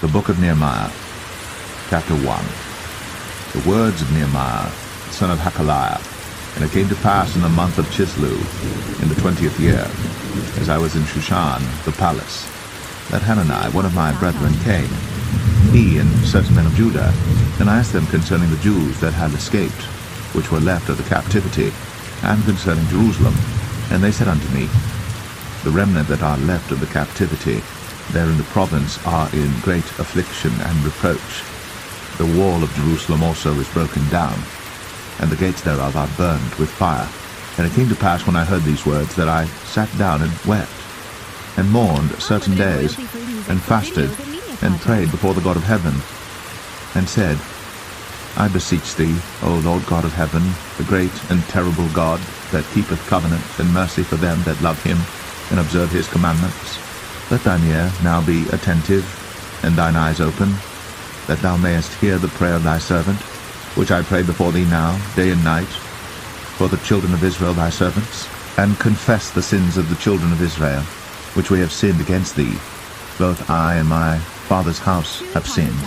The book of Nehemiah, chapter 1. The words of Nehemiah, son of Hakaliah. And it came to pass in the month of Chislew, in the 20th year, as I was in Shushan, the palace, that Hanani, one of my brethren, came, he and certain men of Judah, and I asked them concerning the Jews that had escaped, which were left of the captivity, and concerning Jerusalem. And they said unto me, The remnant that are left of the captivity there in the province are in great affliction and reproach. The wall of Jerusalem also is broken down, and the gates thereof are burned with fire. And it came to pass, when I heard these words, that I sat down and wept, and mourned certain days, and fasted, and prayed before the God of heaven, and said, I beseech thee, O Lord God of heaven, the great and terrible God, that keepeth covenant and mercy for them that love him, and observe his commandments, let thine ear now be attentive, and thine eyes open, that thou mayest hear the prayer of thy servant, which I pray before thee now, day and night, for the children of Israel thy servants, and confess the sins of the children of Israel, which we have sinned against thee. Both I and my father's house have sinned.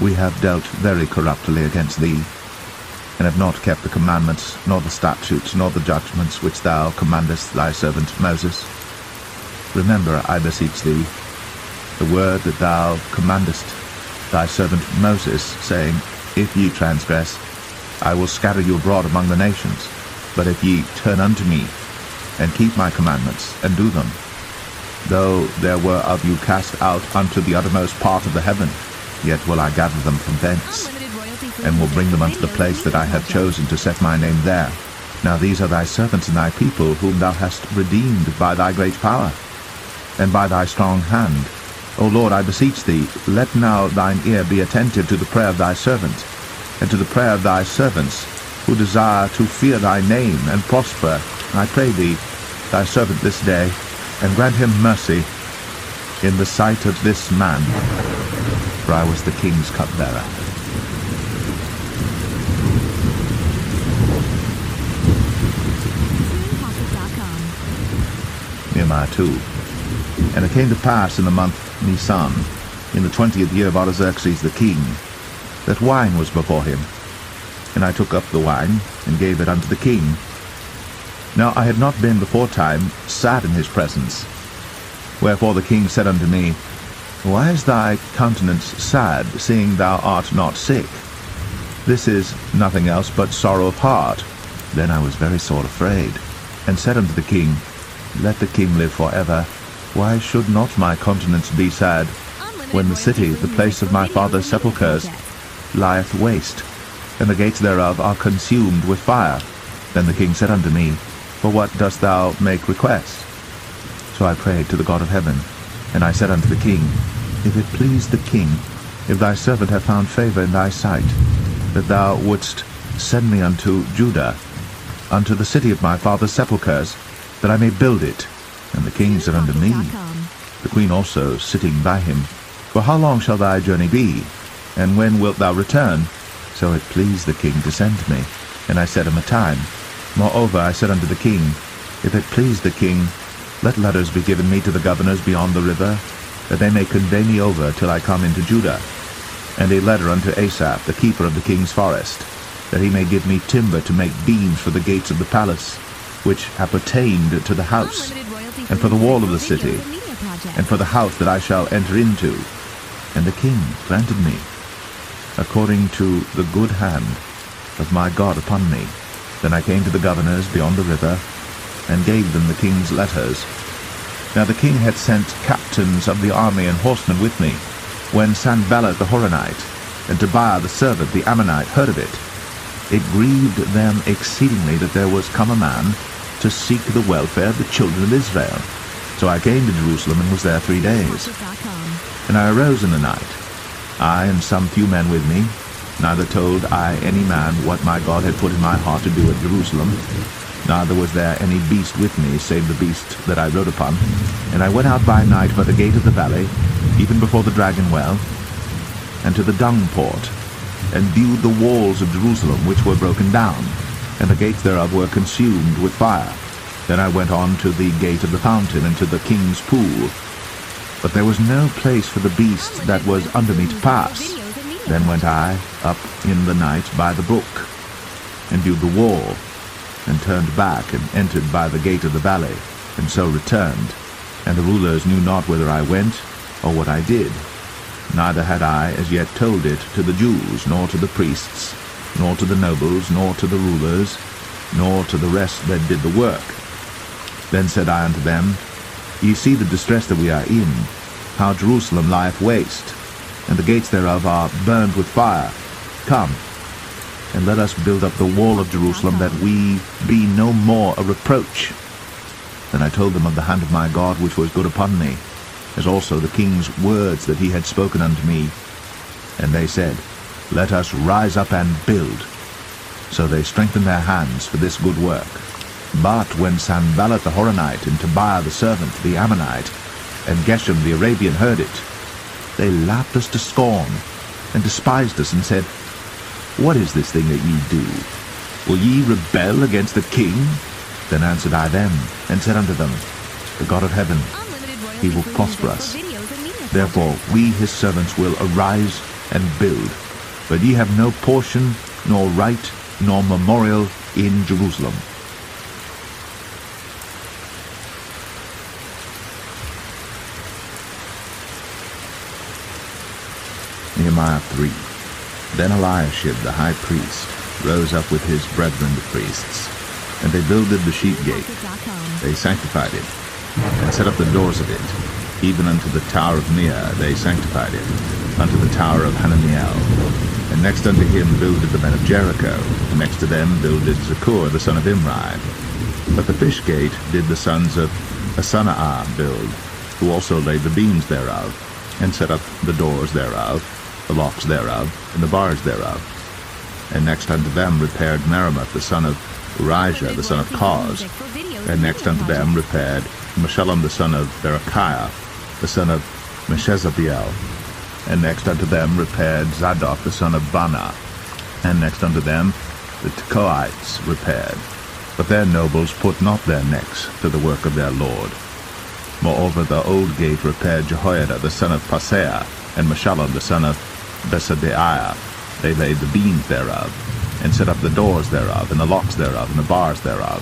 We have dealt very corruptly against thee, and have not kept the commandments, nor the statutes, nor the judgments which thou commandest thy servant Moses. Remember, I beseech thee, the word that thou commandest thy servant Moses, saying, If ye transgress, I will scatter you abroad among the nations. But if ye turn unto me, and keep my commandments, and do them, though there were of you cast out unto the uttermost part of the heaven, yet will I gather them from thence, and will bring them unto the place that I have chosen to set my name there. Now these are thy servants and thy people, whom thou hast redeemed by thy great power, and by thy strong hand. O Lord, I beseech thee, let now thine ear be attentive to the prayer of thy servant, and to the prayer of thy servants, who desire to fear thy name and prosper. I pray thee, thy servant this day, and grant him mercy in the sight of this man, for I was the king's cupbearer. Nehemiah 2. And it came to pass in the month Nisan, in the 20th year of Artaxerxes the king, that wine was before him. And I took up the wine, and gave it unto the king. Now I had not been beforetime sad in his presence. Wherefore the king said unto me, Why is thy countenance sad, seeing thou art not sick? This is nothing else but sorrow of heart. Then I was very sore afraid, and said unto the king, Let the king live for ever. Why should not my countenance be sad, when the city, the place of my father's sepulchres, lieth waste, and the gates thereof are consumed with fire? Then the king said unto me, For what dost thou make request? So I prayed to the God of heaven, and I said unto the king, If it please the king, if thy servant have found favor in thy sight, that thou wouldst send me unto Judah, unto the city of my father's sepulchres, that I may build it. And the king said unto me, the queen also sitting by him, For how long shall thy journey be? And when wilt thou return? So it pleased the king to send me. And I set him a time. Moreover I said unto the king, If it please the king, let letters be given me to the governors beyond the river, that they may convey me over till I come into Judah. And a letter unto Asaph, the keeper of the king's forest, that he may give me timber to make beams for the gates of the palace, which appertained to the house, and for the wall of the city, and for the house that I shall enter into. And the king granted me, according to the good hand of my God upon me. Then I came to the governors beyond the river, and gave them the king's letters. Now the king had sent captains of the army and horsemen with me. When Sanballat the Horonite, and Tobiah the servant the Ammonite, heard of it, it grieved them exceedingly that there was come a man to seek the welfare of the children of Israel. So I came to Jerusalem, and was there 3 days. And I arose in the night, I and some few men with me. Neither told I any man what my God had put in my heart to do at Jerusalem. Neither was there any beast with me, save the beast that I rode upon. And I went out by night by the gate of the valley, even before the dragon well, and to the dung port, and viewed the walls of Jerusalem, which were broken down, and the gates thereof were consumed with fire. Then I went on to the gate of the fountain, and to the king's pool. but there was no place for the beast that was under me to pass. Then went I up in the night by the brook, and viewed the wall, and turned back, and entered by the gate of the valley, and so returned. And the rulers knew not whither I went, or what I did. Neither had I as yet told it to the Jews, nor to the priests, nor to the nobles, nor to the rulers, nor to the rest that did the work. Then said I unto them, Ye see the distress that we are in, how Jerusalem lieth waste, and the gates thereof are burned with fire. Come, and let us build up the wall of Jerusalem, that we be no more a reproach. Then I told them of the hand of my God which was good upon me, as also the king's words that he had spoken unto me. And they said, Let us rise up and build. So they strengthened their hands for this good work. But when Sanballat the Horonite, and Tobiah the servant, the Ammonite, and Geshem the Arabian heard it, they laughed us to scorn, and despised us, and said, What is this thing that ye do? Will ye rebel against the king? Then answered I them, and said unto them, The God of heaven, he will prosper us. Therefore we his servants will arise and build. But ye have no portion, nor right, nor memorial in Jerusalem. Nehemiah 3. Then Eliashib the high priest rose up with his brethren the priests, and they builded the sheep gate. They sanctified it, and set up the doors of it, even unto the tower of Neah they sanctified it, unto the tower of Hananiel. And next unto him builded the men of Jericho, and next to them builded Zakur the son of Imri. But the fish gate did the sons of Asanaah build, who also laid the beams thereof, and set up the doors thereof, the locks thereof, and the bars thereof. And next unto them repaired Meremoth the son of Urijah the son of Koz. And next unto them repaired Meshullam the son of Berechiah, the son of Meshezabeel. And next unto them repaired Zadok the son of Bana. And next unto them the Tekoites repaired. But their nobles put not their necks to the work of their lord. Moreover the old gate repaired Jehoiada the son of Paseah, and Meshullam the son of Besadeiah. They laid the beams thereof, and set up the doors thereof, and the locks thereof, and the bars thereof.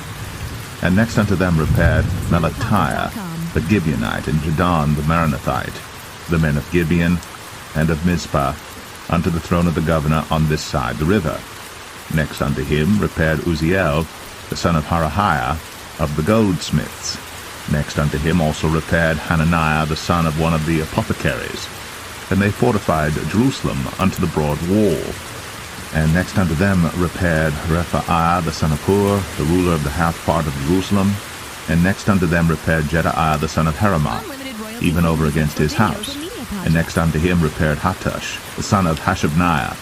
And next unto them repaired Melatiah the Gibeonite, and Jadon the Meronothite, the men of Gibeon and of Mizpah, unto the throne of the governor on this side the river. Next unto him repaired Uzziel the son of Harahiah of the goldsmiths. Next unto him also repaired Hananiah the son of one of the apothecaries. And they fortified Jerusalem unto the broad wall. And next unto them repaired Rephaiah the son of Hur, the ruler of the half part of Jerusalem. And next unto them repaired Jedaiah the son of Heramoth, even over against his house. And next unto him repaired Hattush the son of Hashabniah.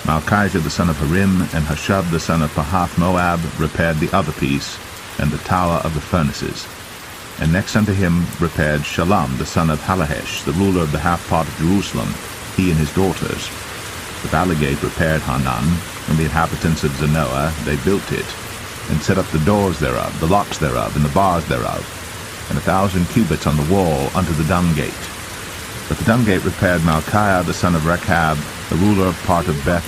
Malchijah the son of Harim, and Hashub the son of Pahath Moab repaired the other piece, and the tower of the furnaces. And next unto him repaired Shallum the son of Halahesh, the ruler of the half part of Jerusalem, he and his daughters. The valley gate repaired Hanan, and the inhabitants of Zanoah, they built it, and set up the doors thereof, the locks thereof, and the bars thereof, and 1,000 cubits on the wall unto the dung gate. But the dung gate repaired Malchiah the son of Rechab, the ruler of part of Beth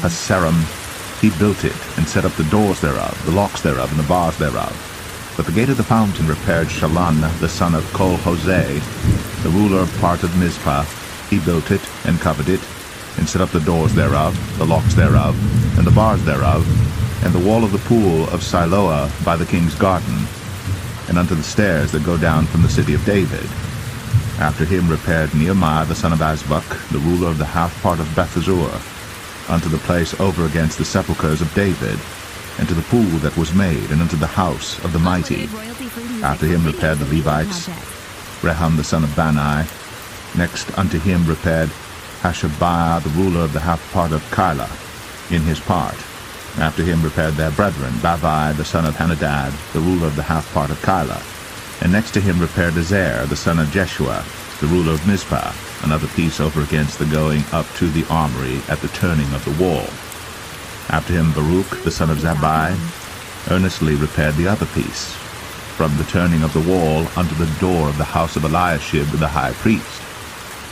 Haserim. He built it, and set up the doors thereof, the locks thereof, and the bars thereof. But the gate of the fountain repaired Shallun the son of Kol-Hoseh, the ruler of part of Mizpah. He built it, and covered it, and set up the doors thereof, the locks thereof, and the bars thereof, and the wall of the pool of Siloah by the king's garden, and unto the stairs that go down from the city of David. After him repaired Nehemiah the son of Azbuk, the ruler of the half part of Bethzur, unto the place over against the sepulchres of David, and to the pool that was made, and unto the house of the mighty. After him repaired the Levites, Rehum the son of Bani. Next unto him repaired Hashabiah, the ruler of the half part of Keilah, in his part. After him repaired their brethren, Bavai the son of Henadad, the ruler of the half part of Keilah. And next to him repaired Ezer, the son of Jeshua, the ruler of Mizpah, another piece over against the going up to the armory at the turning of the wall. After him Baruch, the son of Zabbai, earnestly repaired the other piece. from the turning of the wall unto the door of the house of Eliashib the high priest.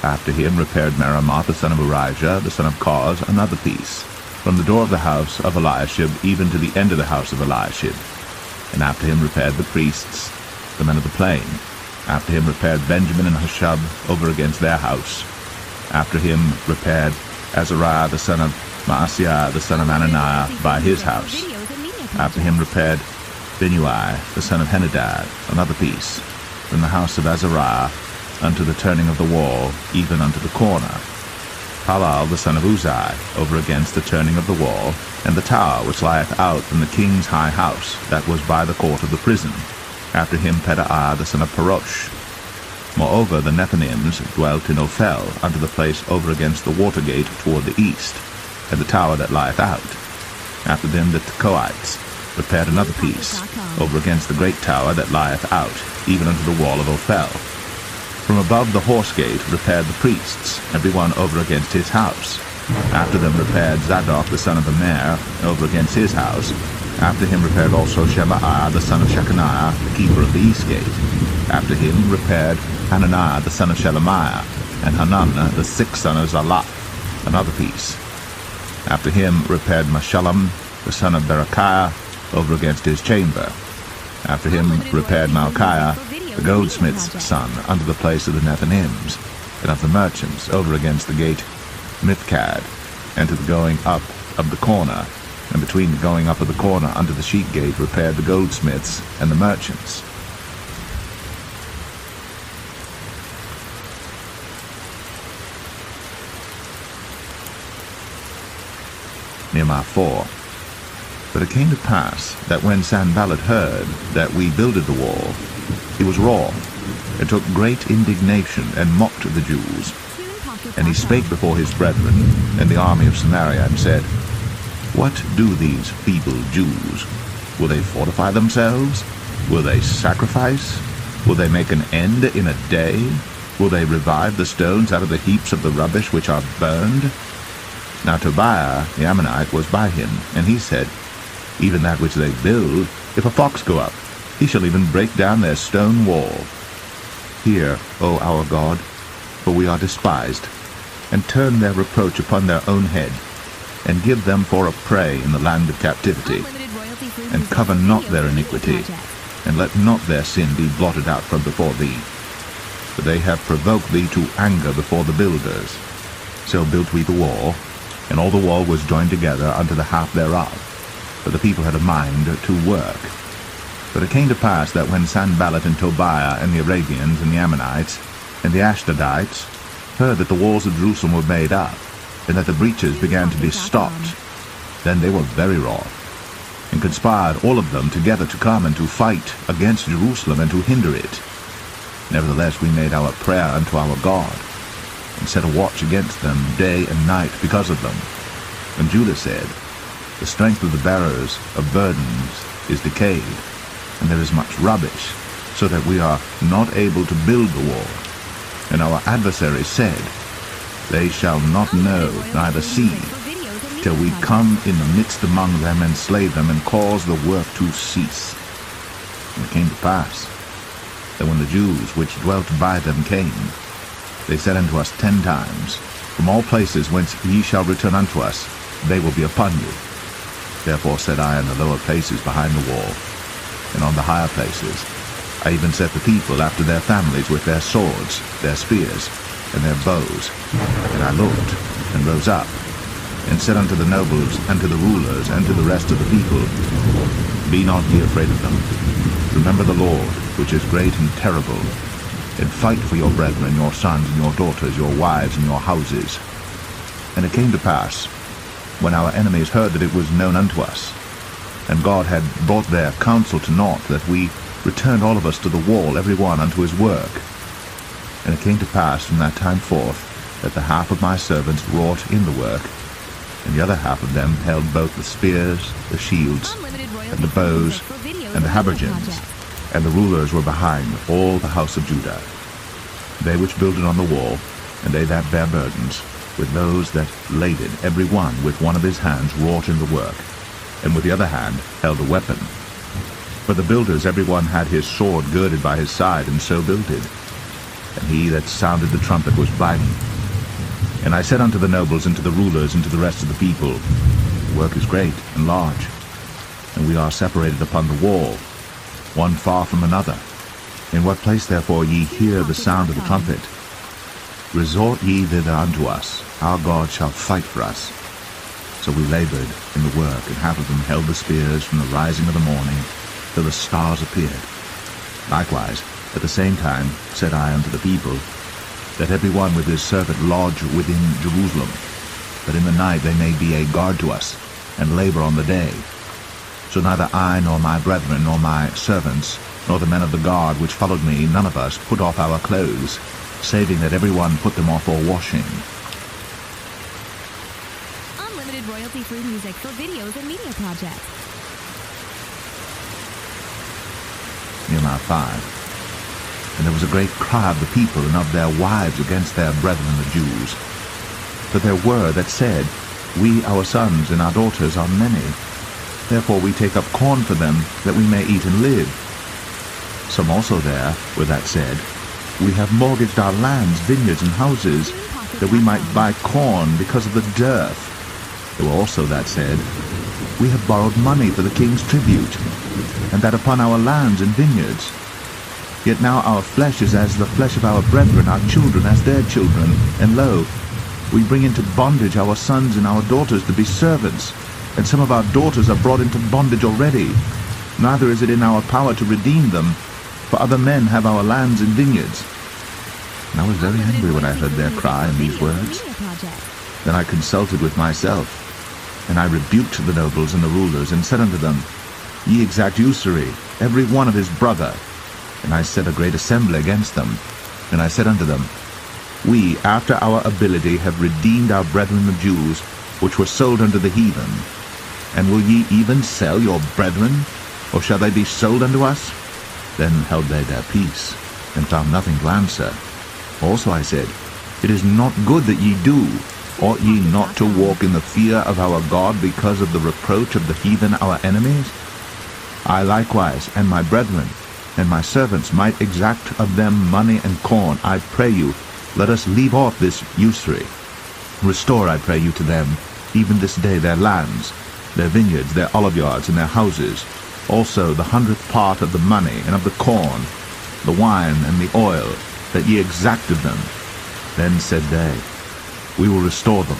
After him repaired Meremoth the son of Urijah, the son of Koz, another piece, from the door of the house of Eliashib even to the end of the house of Eliashib. And after him repaired the priests, the men of the plain. After him repaired Benjamin and Hushab over against their house. After him repaired Azariah the son of Maaseiah the son of Ananiah by his house. After him repaired Binnui the son of Henadad, another piece, from the house of Azariah unto the turning of the wall, even unto the corner. Halal the son of Uzai, over against the turning of the wall, and the tower which lieth out from the king's high house, that was by the court of the prison. After him Pedaiah the son of Parosh. Moreover the Nethinims dwelt in Ophel, unto the place over against the water gate toward the east, and the tower that lieth out. After them the Tekoites repaired another piece, over against the great tower that lieth out, even unto the wall of Ophel. From above the horse gate repaired the priests, every one over against his house. After them repaired Zadok the son of Immer, over against his house. After him repaired also Shemaiah the son of Shechaniah, the keeper of the east gate. After him repaired Hananiah the son of Shelemiah, and Hanun the sixth son of Zalaph, another piece. After him repaired Meshullam the son of Berechiah, over against his chamber. After him repaired Malchiah, the goldsmith's son, unto the place of the Nethinims, and of the merchants, over against the gate Mithkad, and to the going up of the corner, and between the going up of the corner unto the sheep gate repaired the goldsmiths and the merchants. Nehemiah 4. But it came to pass that when Sanballat heard that we builded the wall, he was wroth, and took great indignation, and mocked the Jews. And he spake before his brethren and the army of Samaria, and said, What do these feeble Jews? Will they fortify themselves? Will they sacrifice? Will they make an end in a day? Will they revive the stones out of the heaps of the rubbish which are burned? Now Tobiah the Ammonite was by him, and he said, Even that which they build, if a fox go up, he shall even break down their stone wall. Hear, O our God, for we are despised, and turn their reproach upon their own head, and give them for a prey in the land of captivity, and cover not their iniquity, and let not their sin be blotted out from before thee. For they have provoked thee to anger before the builders. So built we the wall, and all the wall was joined together unto the half thereof, for the people had a mind to work. But it came to pass that when Sanballat and Tobiah and the Arabians and the Ammonites and the Ashdodites heard that the walls of Jerusalem were made up, and that the breaches began to be stopped, then they were very wroth, and conspired all of them together to come and to fight against Jerusalem and to hinder it. Nevertheless we made our prayer unto our God, and set a watch against them day and night because of them. And Judah said, The strength of the bearers of burdens is decayed, and there is much rubbish, so that we are not able to build the wall. And our adversaries said, They shall not know, neither see, till we come in the midst among them, and slay them, and cause the work to cease. And it came to pass, that when the Jews which dwelt by them came, they said unto us 10 times, From all places whence ye shall return unto us, they will be upon you. Therefore said I in the lower places behind the wall, and on the higher places, I even set the people after their families with their swords, their spears, and their bows. And I looked, and rose up, and said unto the nobles, and to the rulers, and to the rest of the people, Be not ye afraid of them. Remember the Lord, which is great and terrible, and fight for your brethren, your sons and your daughters, your wives and your houses. And it came to pass, when our enemies heard that it was known unto us, and God had brought their counsel to naught, that we returned all of us to the wall, every one unto his work. And it came to pass from that time forth, that the half of my servants wrought in the work, and the other half of them held both the spears, the shields, and the bows, and the habergeons, and the rulers were behind all the house of Judah. They which builded on the wall, and they that bare burdens, with those that laded, every one with one of his hands wrought in the work, and with the other hand held a weapon. For the builders every one had his sword girded by his side, and so builded. And he that sounded the trumpet was by me. And I said unto the nobles, and to the rulers, and to the rest of the people, The work is great and large, and we are separated upon the wall, one far from another. In what place therefore ye hear the sound of the trumpet, resort ye thither unto us. Our God shall fight for us. So we labored in the work, and half of them held the spears from the rising of the morning till the stars appeared. Likewise, at the same time said I unto the people, that every one with his servant lodge within Jerusalem, that in the night they may be a guard to us, and labor on the day. So neither I, nor my brethren, nor my servants, nor the men of the guard which followed me, none of us put off our clothes, saving that every one put them off for washing. Unlimited royalty-free music for videos and media projects. Nehemiah 5. And there was a great cry of the people and of their wives against their brethren the Jews. For there were that said, We, our sons, and our daughters are many. Therefore we take up corn for them, that we may eat and live. Some also there were that said, We have mortgaged our lands, vineyards, and houses, that we might buy corn because of the dearth. There were also that said, We have borrowed money for the king's tribute, and that upon our lands and vineyards. Yet now our flesh is as the flesh of our brethren, our children as their children. And lo, we bring into bondage our sons and our daughters to be servants, and some of our daughters are brought into bondage already. Neither is it in our power to redeem them, for other men have our lands and vineyards. And I was very angry when I heard their cry and these words. Then I consulted with myself, and I rebuked the nobles and the rulers, and said unto them, Ye exact usury, every one of his brother. And I set a great assembly against them. And I said unto them, We, after our ability, have redeemed our brethren the Jews, which were sold unto the heathen. And will ye even sell your brethren, or shall they be sold unto us? Then held they their peace, and found nothing to answer. Also I said, It is not good that ye do. Ought ye not to walk in the fear of our God because of the reproach of the heathen our enemies? I likewise, and my brethren, and my servants might exact of them money and corn. I pray you, let us leave off this usury. Restore, I pray you, to them, even this day, their lands, their vineyards, their oliveyards, and their houses, also the 100th part of the money, and of the corn, the wine, and the oil, that ye exact of them. Then said they, We will restore them,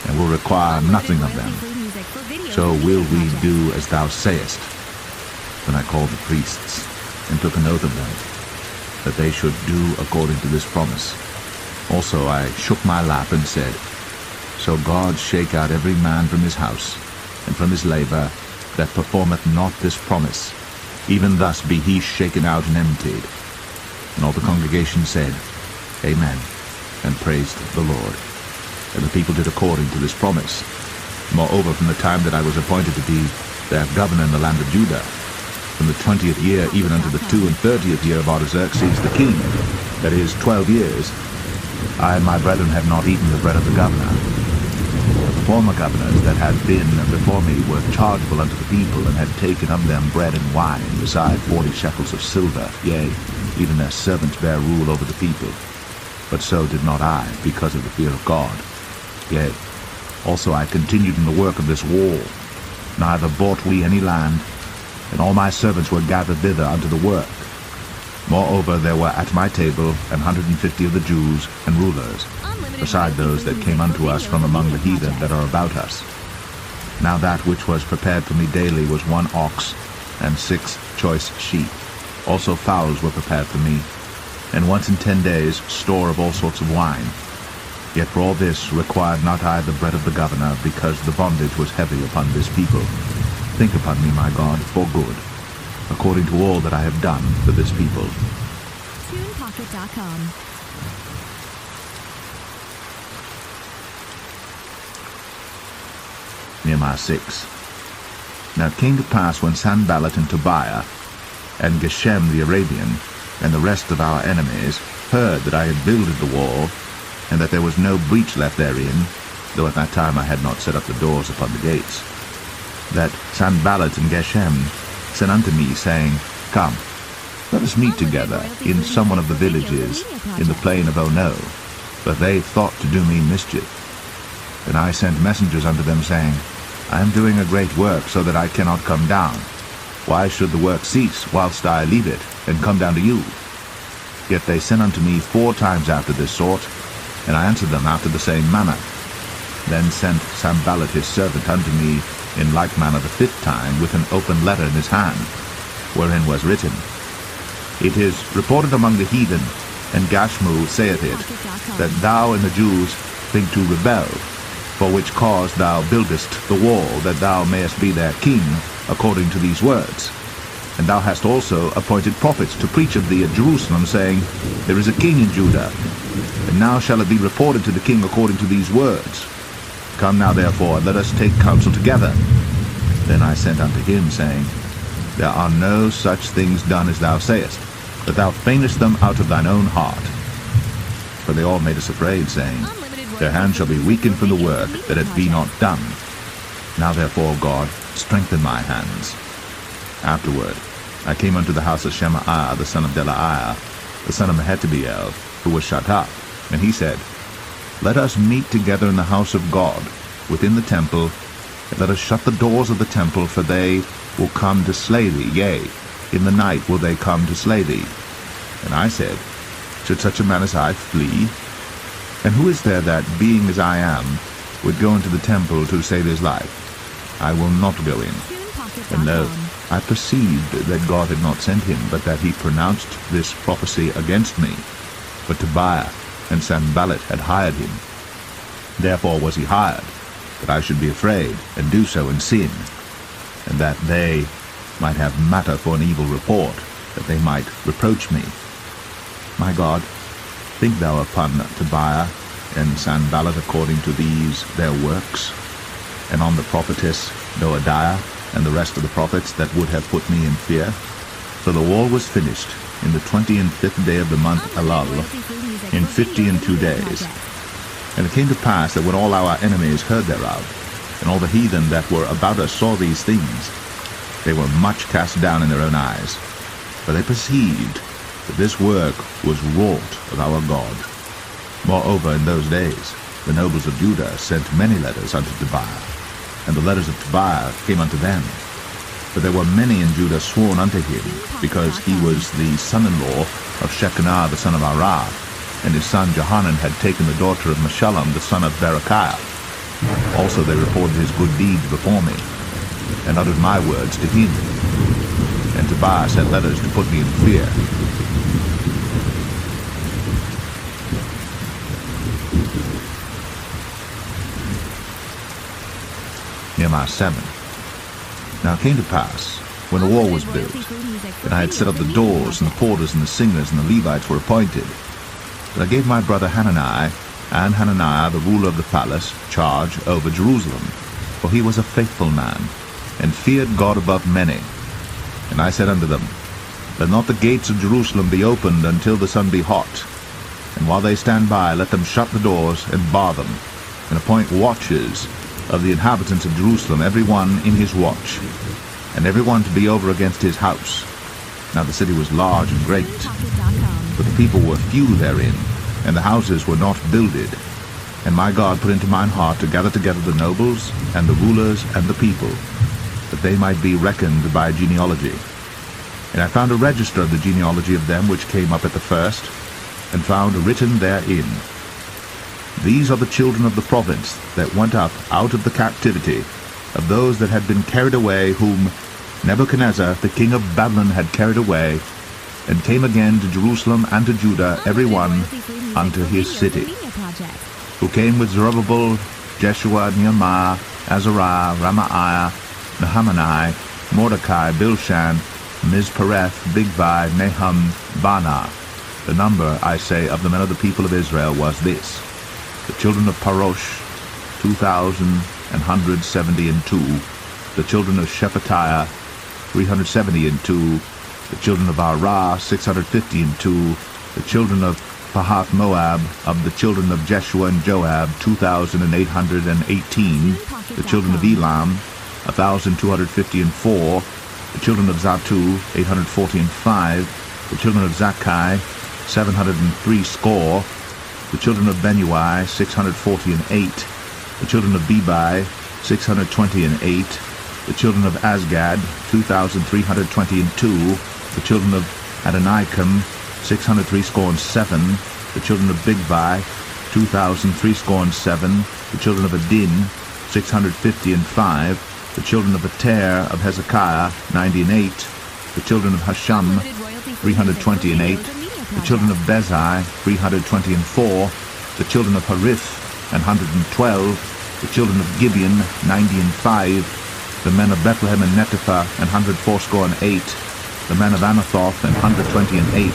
and will require nothing of them. So will we do as thou sayest. Then I called the priests, and took an oath of them, that they should do according to this promise. Also I shook my lap and said, So God shake out every man from his house, and from his labor, that performeth not this promise. Even thus be he shaken out and emptied. And all the congregation said, Amen, and praised the Lord. And the people did according to this promise. Moreover, from the time that I was appointed to be their governor in the land of Judah, from the 20th year even unto the 32nd year of Artaxerxes the king, that is, 12 years, I and my brethren have not eaten the bread of the governor. But the former governors that had been before me were chargeable unto the people, and had taken of them bread and wine, beside 40 shekels of silver, yea, even their servants bare rule over the people. But so did not I, because of the fear of God. Yea, also I continued in the work of this wall, neither bought we any land, and all my servants were gathered thither unto the work. Moreover, there were at my table 150 of the Jews and rulers, beside those that came unto us from among the heathen that are about us. Now that which was prepared for me daily was 1 ox, and 6 choice sheep. Also fowls were prepared for me, and once in 10 days store of all sorts of wine. Yet for all this required not I the bread of the governor, because the bondage was heavy upon this people. Think upon me, my God, for good, according to all that I have done for this people. TunePocket.com. Nehemiah 6. Now it came to pass, when Sanballat and Tobiah, and Geshem the Arabian, and the rest of our enemies, heard that I had builded the wall, and that there was no breach left therein, though at that time I had not set up the doors upon the gates, that Sanballat and Geshem sent unto me, saying, Come, let us meet together in some one of the villages in the plain of Ono. But they thought to do me mischief. And I sent messengers unto them, saying, I am doing a great work, so that I cannot come down. Why should the work cease, whilst I leave it, and come down to you? Yet they sent unto me 4 times after this sort, and I answered them after the same manner. Then sent Sanballat his servant unto me in like manner the 5th time, with an open letter in his hand, wherein was written, It is reported among the heathen, and Gashmu saith it, that thou and the Jews think to rebel, for which cause thou buildest the wall, that thou mayest be their king, according to these words. And thou hast also appointed prophets to preach of thee at Jerusalem, saying, There is a king in Judah, and now shall it be reported to the king according to these words. Come now therefore, and let us take counsel together. Then I sent unto him, saying, There are no such things done as thou sayest, but thou feignest them out of thine own heart. For they all made us afraid, saying, Their hand shall be weakened from the work, that it be not done. Now therefore, God, strengthen my hands. Afterward I came unto the house of Shemaiah the son of Delaiah, the son of Mehetabeel, who was shut up. And he said, Let us meet together in the house of God, within the temple, and let us shut the doors of the temple, for they will come to slay thee, yea, in the night will they come to slay thee. And I said, Should such a man as I flee? And who is there that, being as I am, would go into the temple to save his life? I will not go in. And lo, I perceived that God had not sent him, but that he pronounced this prophecy against me. But Tobiah and Sanballat had hired him. Therefore was he hired, that I should be afraid, and do so in sin, and that they might have matter for an evil report, that they might reproach me. My God, think thou upon Tobiah and Sanballat according to these their works, and on the prophetess Noadiah, and the rest of the prophets that would have put me in fear. So the wall was finished in the 25th day of the month Elul, in 52 days. And it came to pass that when all our enemies heard thereof, and all the heathen that were about us saw these things, they were much cast down in their own eyes. For they perceived that this work was wrought of our God. Moreover, in those days, the nobles of Judah sent many letters unto Tobiah, and the letters of Tobiah came unto them. But there were many in Judah sworn unto him, because he was the son-in-law of Shecaniah the son of Arah, and his son Johanan had taken the daughter of Meshullam the son of Berechiah. Also they reported his good deeds before me, and uttered my words to him. And Tobiah sent letters to put me in fear. Nehemiah 7. Now it came to pass, when the wall was built, and I had set up the doors, and the porters, and the singers, and the Levites were appointed, that I gave my brother Hananiah, and Hananiah the ruler of the palace, charge over Jerusalem, for he was a faithful man, and feared God above many. And I said unto them, Let not the gates of Jerusalem be opened until the sun be hot, and while they stand by, let them shut the doors, and bar them, and appoint watches of the inhabitants of Jerusalem, every one in his watch, and every one to be over against his house. Now the city was large and great, but the people were few therein, and the houses were not builded. And my God put into mine heart to gather together the nobles, and the rulers, and the people, that they might be reckoned by genealogy. And I found a register of the genealogy of them which came up at the first, and found written therein, These are the children of the province that went up out of the captivity, of those that had been carried away, whom Nebuchadnezzar the king of Babylon had carried away, and came again to Jerusalem and to Judah, every one unto his city. Who came with Zerubbabel, Jeshua, Nehemiah, Azariah, Ramaiah, Nahamani, Mordecai, Bilshan, Mizpareth, Bigvai, Nahum, Baanah. The number, I say, of the men of the people of Israel was this: the children of Parosh, 2,172. The children of Shephatiah, 372. The children of Arah, 652. The children of Pahath Moab, of the children of Jeshua and Joab, 2,818. The children of Elam, 1,254. The children of Zatu, 840. The children of Zakkai, 703 score. The children of Benui, 648. The children of Bebai, 628. The children of Asgad, 2,322. The children of Adonikam, 667. The children of Bigvai, 2,367. The children of Adin, 655. The children of Ater of Hezekiah, 98. The children of Hashum, 328. The children of Bezai, 324. The children of Harith, 112. The children of Gibeon, 90. The men of Bethlehem and Netopha, 184. The men of Anathoth, 128.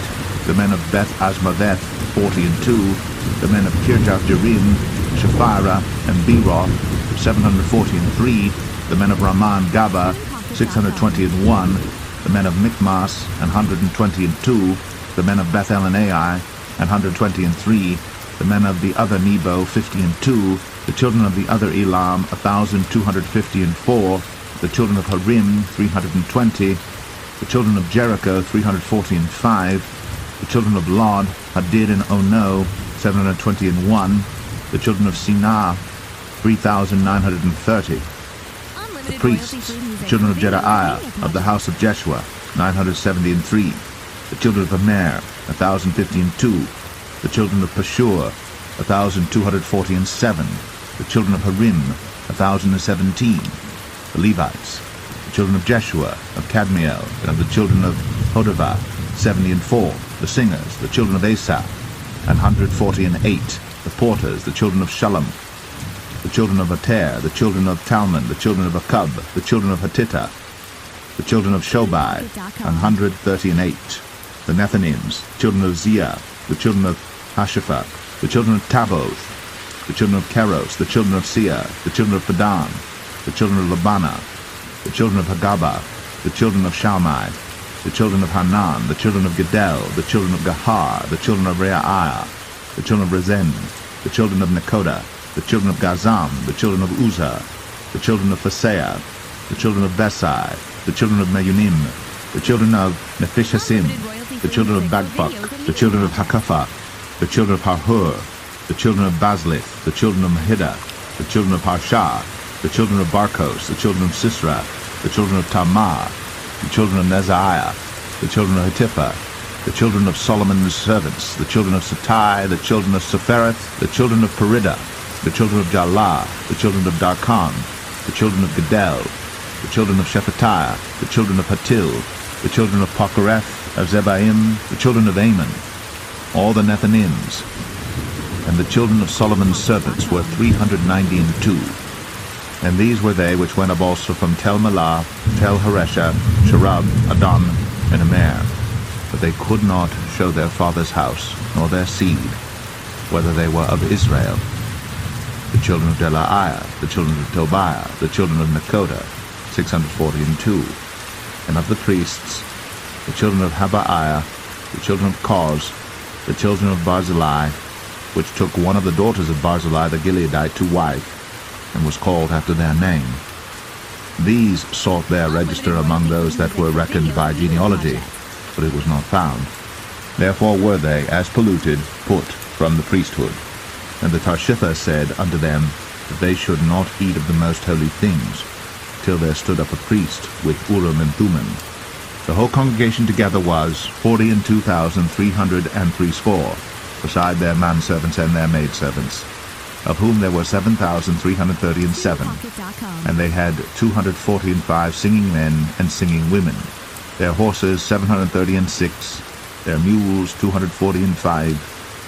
The men of Beth Asmaveth, 42. The men of Kirjath-Jearim, Shephirah, and Beeroth, 743. The men of Raman Gaba, 621. The men of Michmas, 122. The men of Beth El and Ai, 123. The men of the other Nebo, 50. The children of the other Elam, 1,254. The children of Harim, 320. The children of Jericho, 345. The children of Lod, Hadid and Ono, 721. The children of Sinah, 3,930. The priests, the children of Jedaiah, of the house of Jeshua, 973. The children of Immer, 1,015. The children of Pashur, 1,247. The children of Harim, 1,017. The Levites, the children of Jeshua, of Kadmiel, and of the children of Hodavah, 70. The singers, the children of Asaph, 148. The porters, the children of Shalom, the children of Ater, the children of Talmon, the children of Akub, the children of Hatita, the children of Shobai, 138. The Nethinims, children of Zia, the children of Hashaphat, the children of Taboth, the children of Keros, the children of Sia, the children of Padan, the children of Labana, the children of Hagabah, the children of Shalmai, the children of Hanan, the children of Gedel, the children of Gahar, the children of Reaiah, the children of Rezen, the children of Nekoda, the children of Gazam, the children of Uzzah, the children of Phaseah, the children of Besai, the children of Meunim, the children of Nephishhasim, the children of Bagbuck, the children of Hakapha, the children of Harhur, the children of Baslith, the children of Mahida, the children of Harsha, the children of Barkos, the children of Sisra, the children of Tamar, the children of Neziah, the children of Hatipha, the children of Solomon's servants, the children of Satai, the children of Sephareth, the children of Perida, the children of Jalah, the children of Darkon, the children of Gedel, the children of Shephatiah, the children of Hatil, the children of Pokereth, of Zebaim, the children of Ammon, all the Nethinims, and the children of Solomon's servants were 392. And these were they which went up also from Tel Melah, Tel Haresha, Sharab, Adon, and Immer. But they could not show their father's house, nor their seed, whether they were of Israel. The children of Delaiah, the children of Tobiah, the children of Nekoda, 642. And of the priests, the children of Habaiah, the children of Koz, the children of Barzillai, which took one of the daughters of Barzillai the Gileadite to wife, and was called after their name. These sought their register among those that were reckoned by genealogy, but it was not found. Therefore were they, as polluted, put from the priesthood. And the Tarshitha said unto them that they should not eat of the most holy things, till there stood up a priest with Urim and Thummim. The whole congregation together was 42,360, beside their manservants and their maidservants, of whom there were 7,337, and they had 245 singing men and singing women, their horses 736, their mules 245,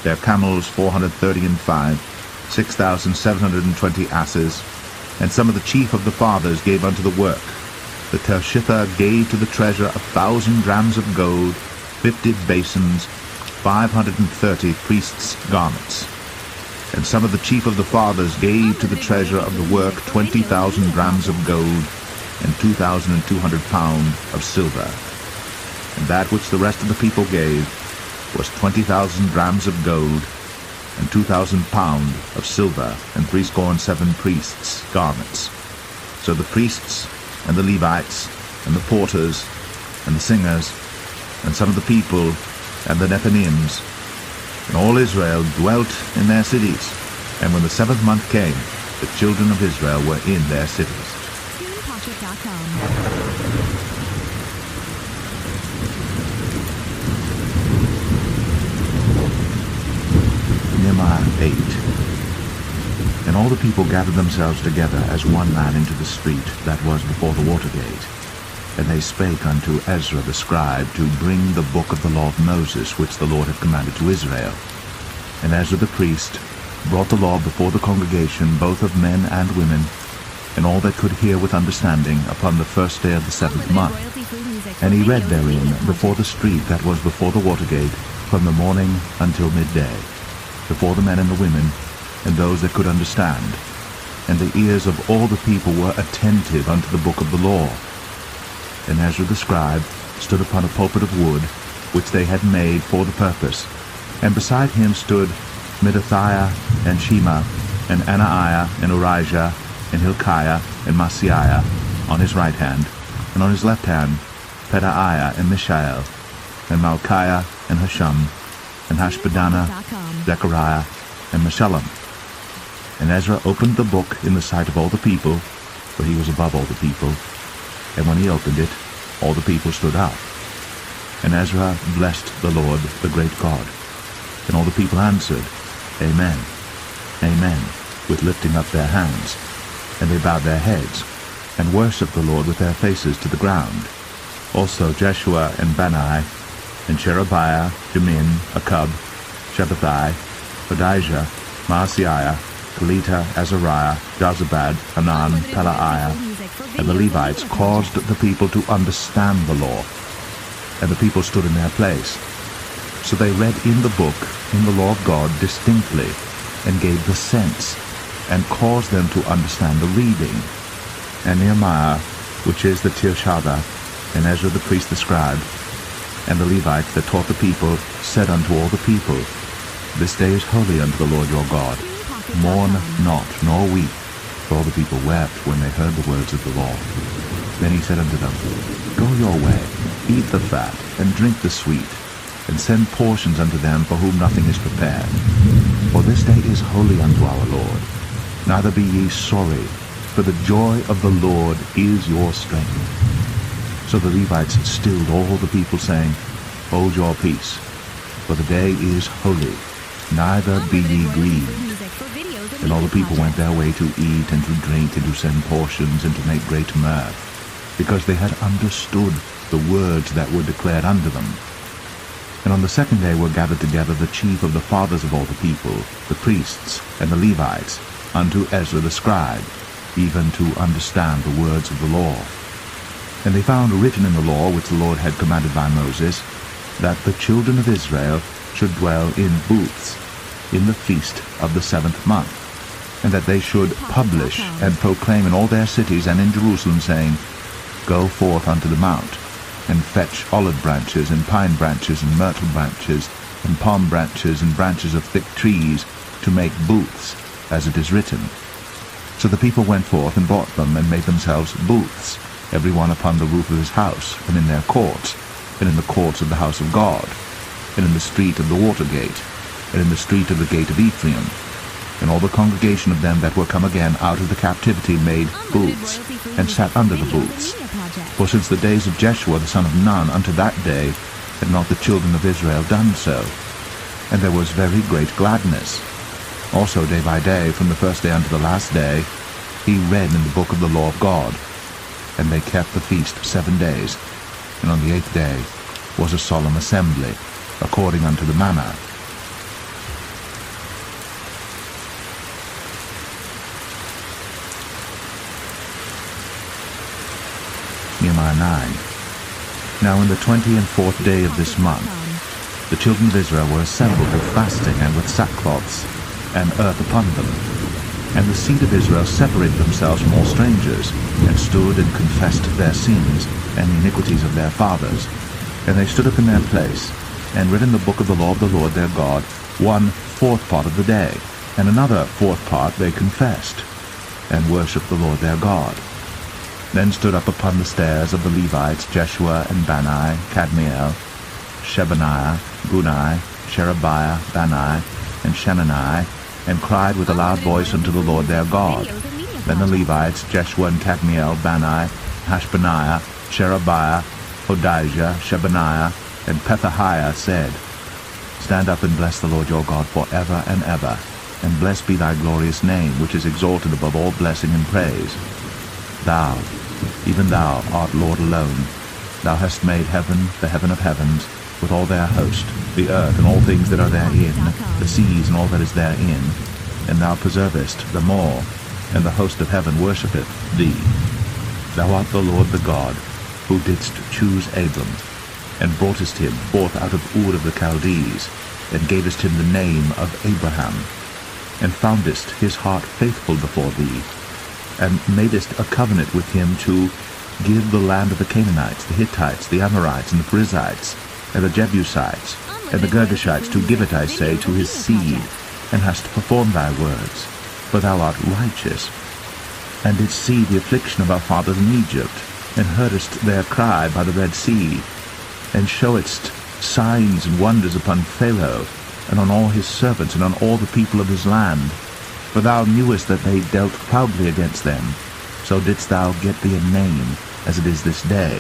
their camels 435, 6,720 asses, and some of the chief of the fathers gave unto the work. The Tarshitha gave to the treasure 1,000 drams of gold, 50 basins, 530 priests' garments. And some of the chief of the fathers gave to the treasure of the work 20,000 drams of gold, and 2,200 pounds of silver. And that which the rest of the people gave was 20,000 drams of gold, and 2,000 pounds of silver, and 67 priests' garments. So the priests, and the Levites, and the porters, and the singers, and some of the people, and the Nethinims. And all Israel dwelt in their cities. And when the 7th month came, the children of Israel were in their cities. Nehemiah 8. And all the people gathered themselves together as one man into the street that was before the water gate. And they spake unto Ezra the scribe to bring the book of the law of Moses, which the Lord had commanded to Israel. And Ezra the priest brought the law before the congregation, both of men and women, and all that could hear with understanding, upon the first day of the 7th month. And he read therein before the street that was before the water gate, from the morning until midday, before the men and the women, and those that could understand. And the ears of all the people were attentive unto the book of the law. And Ezra the scribe stood upon a pulpit of wood, which they had made for the purpose. And beside him stood Mattithiah, and Shema, and Anaiah, and Urijah, and Hilkiah, and Maaseiah on his right hand, and on his left hand Pedaiah, and Mishael, and Malchiah, and Hashum, and Hashbaddanah, Zechariah, and Meshullam. And Ezra opened the book in the sight of all the people, for he was above all the people. And when he opened it, all the people stood up. And Ezra blessed the Lord, the great God. And all the people answered, Amen, Amen, with lifting up their hands. And they bowed their heads, and worshipped the Lord with their faces to the ground. Also Jeshua, and Bani, and Sherebiah, Jamin, Akub, Shabbathai, Hodijah, Maaseiah, Kelita, Azariah, Jozabad, Hanan, Pelaiah, and the Levites caused the people to understand the law. And the people stood in their place. So they read in the book, in the law of God, distinctly, and gave the sense, and caused them to understand the reading. And Nehemiah, which is the Tirshava, and Ezra the priest the scribe, and the Levites that taught the people, said unto all the people, This day is holy unto the Lord your God. Mourn not, nor weep. For all the people wept when they heard the words of the law. Then he said unto them, Go your way, eat the fat, and drink the sweet, and send portions unto them for whom nothing is prepared. For this day is holy unto our Lord. Neither be ye sorry, for the joy of the Lord is your strength. So the Levites stilled all the people, saying, Hold your peace, for the day is holy, neither be ye grieved. And all the people went their way to eat and to drink and to send portions and to make great mirth, because they had understood the words that were declared unto them. And on the 2nd day were gathered together the chief of the fathers of all the people, the priests and the Levites, unto Ezra the scribe, even to understand the words of the law. And they found written in the law which the Lord had commanded by Moses, that the children of Israel should dwell in booths in the feast of the 7th month, and that they should publish and proclaim in all their cities and in Jerusalem, saying, Go forth unto the mount, and fetch olive branches, and pine branches, and myrtle branches, and palm branches, and branches of thick trees, to make booths, as it is written. So the people went forth and bought them, and made themselves booths, every one upon the roof of his house, and in their courts, and in the courts of the house of God, and in the street of the water gate, and in the street of the gate of Ephraim. And all the congregation of them that were come again out of the captivity made booths, and sat under the booths. For since the days of Jeshua the son of Nun unto that day had not the children of Israel done so. And there was very great gladness. Also day by day, from the first day unto the last day, he read in the book of the law of God. And they kept the feast 7 days. And on the 8th day was a solemn assembly, according unto the manner. Nehemiah 9. Now in the 24th day of this month, the children of Israel were assembled with fasting and with sackcloths, and earth upon them. And the seed of Israel separated themselves from all strangers, and stood and confessed their sins and the iniquities of their fathers. And they stood up in their place, and read in the book of the law of the Lord their God 1/4 part of the day, and another 4th part they confessed, and worshipped the Lord their God. Then stood up upon the stairs of the Levites Jeshua and Bani, Kadmiel, Shebaniah, Bunai, Sherebiah, Bani, and Shenani, and cried with a loud voice unto the Lord their God. Then the Levites, Jeshua and Kadmiel, Bani, Hashbaniah, Sherebiah, Hodijah, Shebaniah, and Pethahiah said, Stand up and bless the Lord your God forever and ever, and blessed be thy glorious name, which is exalted above all blessing and praise. Thou, even thou, art Lord alone. Thou hast made heaven, the heaven of heavens, with all their host, the earth and all things that are therein, the seas and all that is therein, and thou preservest them all, and the host of heaven worshippeth thee. Thou art the Lord the God, who didst choose Abram, and broughtest him forth out of Ur of the Chaldees, and gavest him the name of Abraham, and foundest his heart faithful before thee, and madest a covenant with him to give the land of the Canaanites, the Hittites, the Amorites, and the Perizzites, and the Jebusites, and the Girgashites, to give it, I say, to his seed, and hast performed thy words, for thou art righteous, and didst see the affliction of our fathers in Egypt, and heardest their cry by the Red Sea, and showedst signs and wonders upon Pharaoh, and on all his servants, and on all the people of his land. For thou knewest that they dealt proudly against them, so didst thou get thee a name, as it is this day.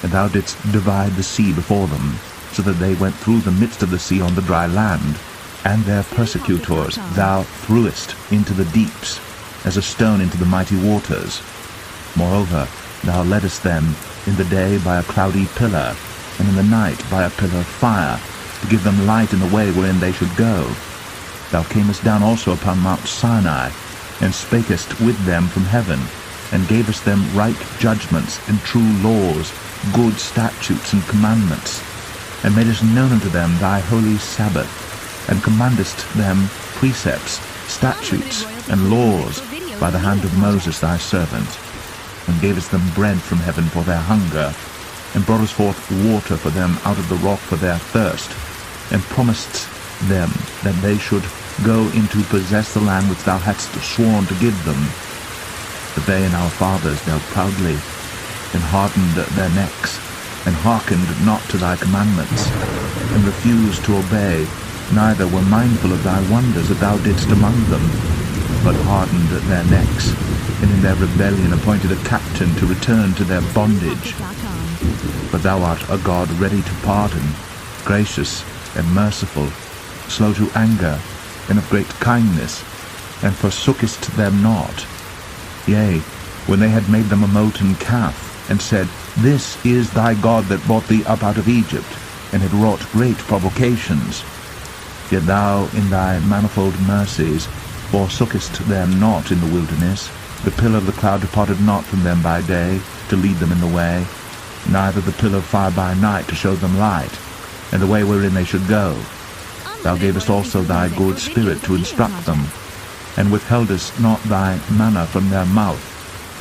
And thou didst divide the sea before them, so that they went through the midst of the sea on the dry land, and their persecutors thou threwest into the deeps, as a stone into the mighty waters. Moreover, thou leddest them in the day by a cloudy pillar, and in the night by a pillar of fire, to give them light in the way wherein they should go. Thou camest down also upon Mount Sinai, and spakest with them from heaven, and gavest them right judgments and true laws, good statutes and commandments, and madest known unto them thy holy Sabbath, and commandest them precepts, statutes, and laws by the hand of Moses thy servant, and gavest them bread from heaven for their hunger, and broughtest forth water for them out of the rock for their thirst, and promised them that they should go in to possess the land which thou hadst sworn to give them. But they and our fathers dealt proudly, and hardened their necks, and hearkened not to thy commandments, and refused to obey, neither were mindful of thy wonders that thou didst among them, but hardened their necks, and in their rebellion appointed a captain to return to their bondage. But thou art a God ready to pardon, gracious and merciful, slow to anger, and of great kindness, and forsookest them not. Yea, when they had made them a molten calf, and said, This is thy God that brought thee up out of Egypt, and had wrought great provocations. Yet thou in thy manifold mercies forsookest them not in the wilderness. The pillar of the cloud departed not from them by day, to lead them in the way, neither the pillar of fire by night to show them light, and the way wherein they should go. Thou gavest also thy good Spirit to instruct them, and withheldest not thy manna from their mouth,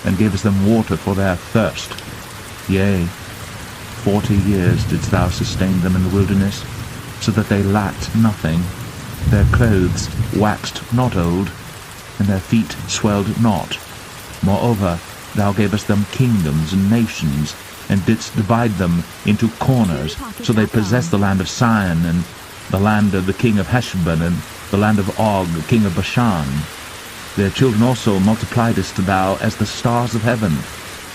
and gavest them water for their thirst. Yea, 40 years didst thou sustain them in the wilderness, so that they lacked nothing. Their clothes waxed not old, and their feet swelled not. Moreover, thou gavest them kingdoms and nations, and didst divide them into corners, so they possessed the land of Sion, and the land of the king of Heshbon, and the land of Og, king of Bashan. Their children also multipliedst thou as the stars of heaven,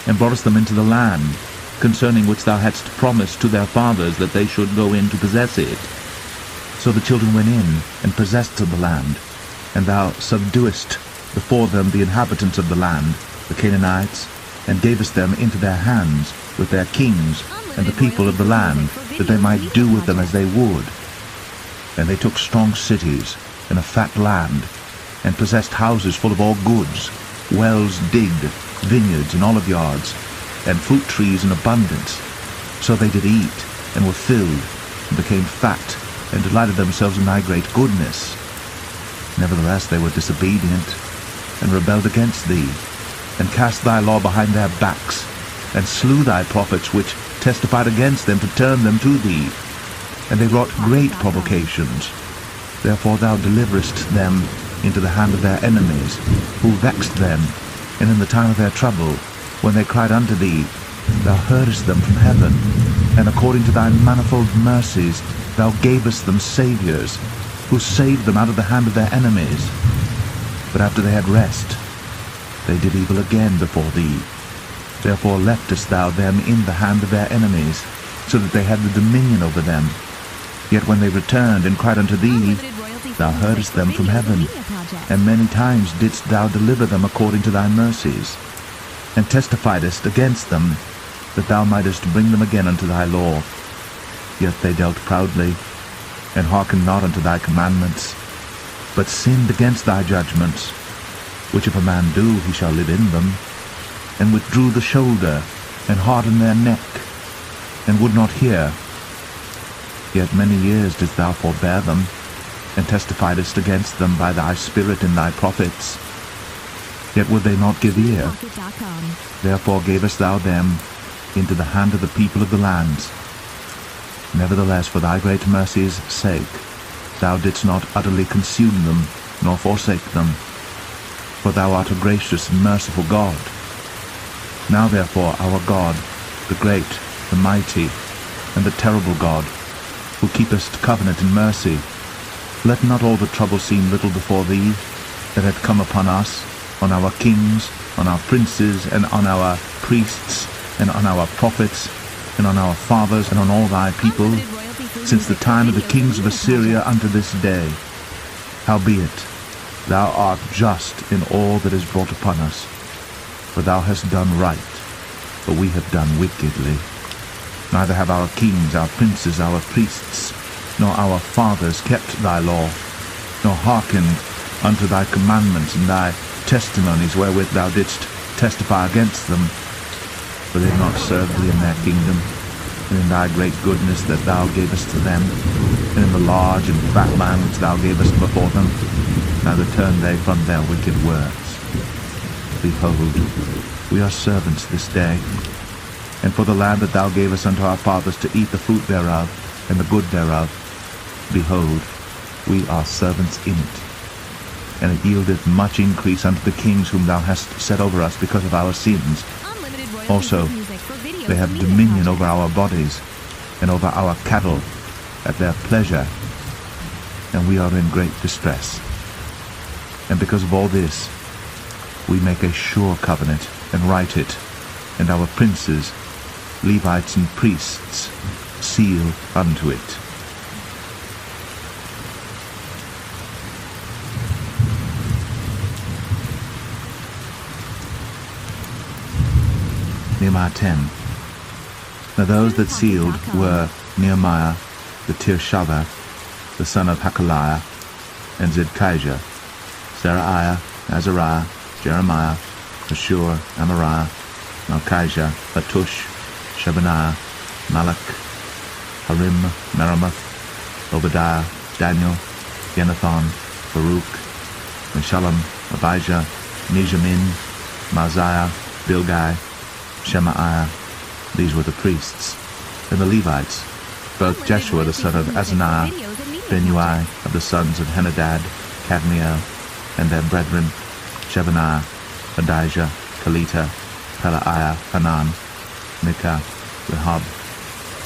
and broughtest them into the land, concerning which thou hadst promised to their fathers that they should go in to possess it. So the children went in, and possessed the land, and thou subduest before them the inhabitants of the land, the Canaanites, and gavest them into their hands, with their kings, and the people of the land, that they might do with them as they would. And they took strong cities, and a fat land, and possessed houses full of all goods, wells digged, vineyards and olive yards, and fruit trees in abundance. So they did eat, and were filled, and became fat, and delighted themselves in thy great goodness. Nevertheless they were disobedient, and rebelled against thee, and cast thy law behind their backs, and slew thy prophets which testified against them to turn them to thee. And they wrought great provocations. Therefore thou deliverest them into the hand of their enemies, who vexed them, and in the time of their trouble When they cried unto thee, thou heardest them from heaven, and according to thy manifold mercies thou gavest them saviours, who saved them out of the hand of their enemies. But after they had rest, they did evil again before thee. Therefore leftest thou them in the hand of their enemies, so that they had the dominion over them. Yet when they returned and cried unto thee, thou heardest them from heaven, and many times didst thou deliver them according to thy mercies, and testifiedst against them, that thou mightest bring them again unto thy law. Yet they dealt proudly, and hearkened not unto thy commandments, but sinned against thy judgments, which if a man do, he shall live in them, and withdrew the shoulder, and hardened their neck, and would not hear. Yet many years didst thou forbear them, and testifiedst against them by thy Spirit in thy prophets. Yet would they not give ear. Therefore gavest thou them into the hand of the people of the lands. Nevertheless, for thy great mercy's sake, thou didst not utterly consume them, nor forsake them. For thou art a gracious and merciful God. Now therefore, our God, the great, the mighty, and the terrible God, who keepest covenant in mercy, let not all the trouble seem little before thee, that hath come upon us, on our kings, on our princes, and on our priests, and on our prophets, and on our fathers, and on all thy people, since the time of the kings of Assyria unto this day. Howbeit, thou art just in all that is brought upon us, for thou hast done right, but we have done wickedly. Neither have our kings, our princes, our priests, nor our fathers kept thy law, nor hearkened unto thy commandments and thy testimonies wherewith thou didst testify against them. For they have not served thee in their kingdom, and in thy great goodness that thou gavest to them, and in the large and fat land which thou gavest before them, neither turned they from their wicked words. Behold, we are servants this day, and for the land that thou gavest unto our fathers to eat the fruit thereof, and the good thereof, behold, we are servants in it. And it yieldeth much increase unto the kings whom thou hast set over us because of our sins. Also, they have dominion over our bodies, and over our cattle, at their pleasure, and we are in great distress. And because of all this, we make a sure covenant, and write it, and our princes, Levites and priests, seal unto it. Nehemiah 10. Now those that sealed were Nehemiah, the Tirshatha, the son of Hakaliah, and Zidkijah, Seraiah, Azariah, Jeremiah, Ashur, Amariah, Malchijah, Hattush, Shebaniah, Malach, Harim, Meremoth, Obadiah, Daniel, Yenathan, Baruch, Meshullam, Abijah, Mijamin, Maaziah, Bilgai, Shemaiah. These were the priests. And the Levites, both Jeshua the son of Azaniah, Benui of the sons of Henadad, Kadmiel, and their brethren, Shebaniah, Adijah, Kelita, Pelaiah, Hanan, Micah, Rehob,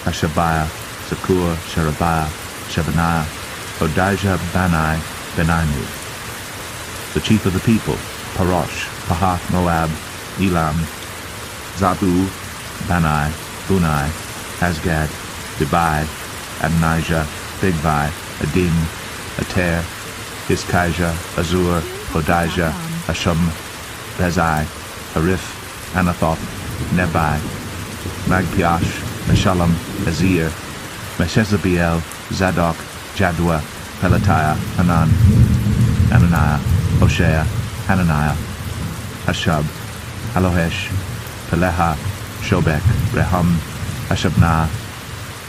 Hashabiah, Zakur, Sherebiah, Shebaniah, Hodijah, Bani, Beninu. The chief of the people, Parosh, Pahath Moab, Elam, Zabu, Bani, Bunai, Asgad, Debai, Adonijah, Bigvai, Adin, Ater, Hiskijah, Azur, Hodijah, Hashum, Bezai, Harif, Anathoth, Nebai, Magpiash, Meshullam, Azir, Meshezabiel, Zadok, Jadua, Pelatiah, Hanan, Ananiah, Hoshea, Hananiah, Hashub, Halohesh, Peleha, Shobek, Rehum, Hashabnah,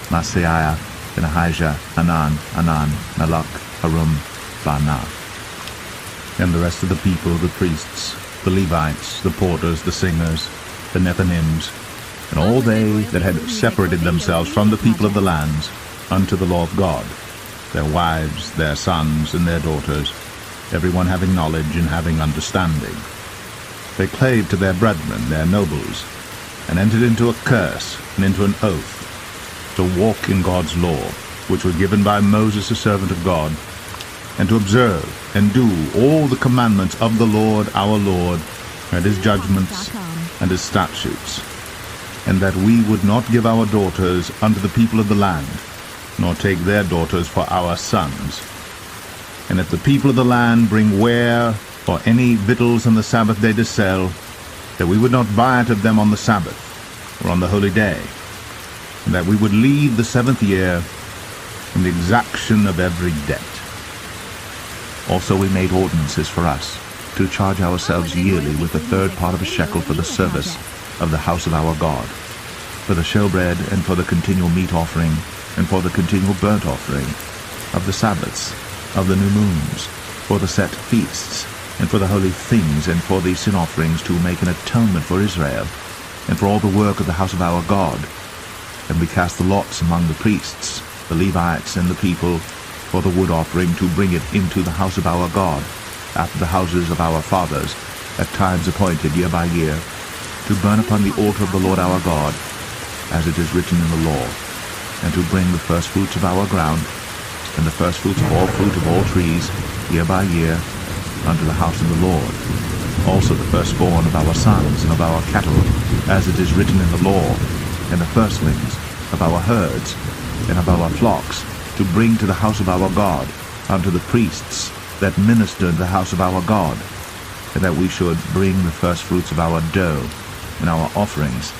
Maaseiah, Benahijah, Hanan, Anan, Malach, Harum, Baanah. And the rest of the people, the priests, the Levites, the porters, the singers, the Nethinims, and all they that had separated themselves from the people of the lands unto the law of God, their wives, their sons, and their daughters, every one having knowledge and having understanding. they clave to their brethren, their nobles, and entered into a curse and into an oath, to walk in God's law, which was given by Moses the servant of God, and to observe and do all the commandments of the Lord our Lord, and his judgments and his statutes, and that we would not give our daughters unto the people of the land, nor take their daughters for our sons. And if the people of the land bring ware or any victuals on the Sabbath day to sell, that we would not buy it of them on the Sabbath or on the holy day, and that we would leave the 7th year from the exaction of every debt. Also we made ordinances for us, to charge ourselves yearly with the 3rd part of a shekel for the service of the house of our God, for the showbread, and for the continual meat offering, and for the continual burnt offering, of the Sabbaths, of the new moons, for the set feasts, and for the holy things, and for the sin offerings, to make an atonement for Israel, and for all the work of the house of our God. And we cast the lots among the priests, the Levites, and the people, for the wood offering, to bring it into the house of our God, after the houses of our fathers, at times appointed year by year, to burn upon the altar of the Lord our God, as it is written in the law, and to bring the firstfruits of our ground, and the firstfruits of all fruit of all trees, year by year, unto the house of the Lord. Also the firstborn of our sons and of our cattle, as it is written in the law, and the firstlings of our herds and of our flocks, to bring to the house of our God, unto the priests that minister in the house of our God, and that we should bring the firstfruits of our dough and our offerings,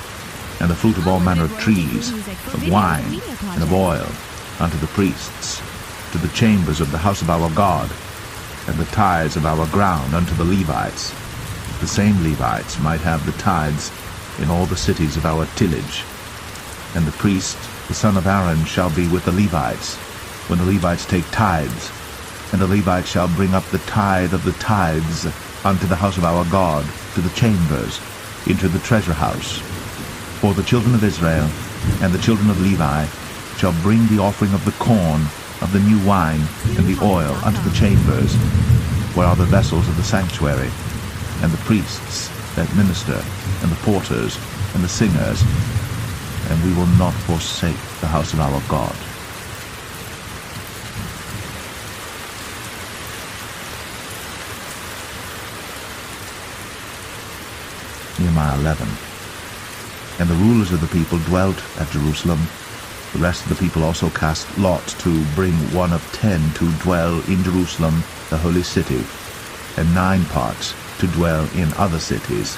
and the fruit of all manner of trees, of wine, and of oil, unto the priests, to the chambers of the house of our God, and the tithes of our ground unto the Levites. The same Levites might have the tithes in all the cities of our tillage. And the priest, the son of Aaron, shall be with the Levites, when the Levites take tithes, and the Levites shall bring up the tithe of the tithes unto the house of our God, to the chambers, into the treasure house. For the children of Israel and the children of Levi shall bring the offering of the corn, of the new wine, and the oil unto the chambers, where are the vessels of the sanctuary, and the priests that minister, and the porters, and the singers, and we will not forsake the house of our God. Nehemiah 11. And the rulers of the people dwelt at Jerusalem. The rest of the people also cast lot to bring 1 of 10 to dwell in Jerusalem, the holy city, and 9 parts to dwell in other cities.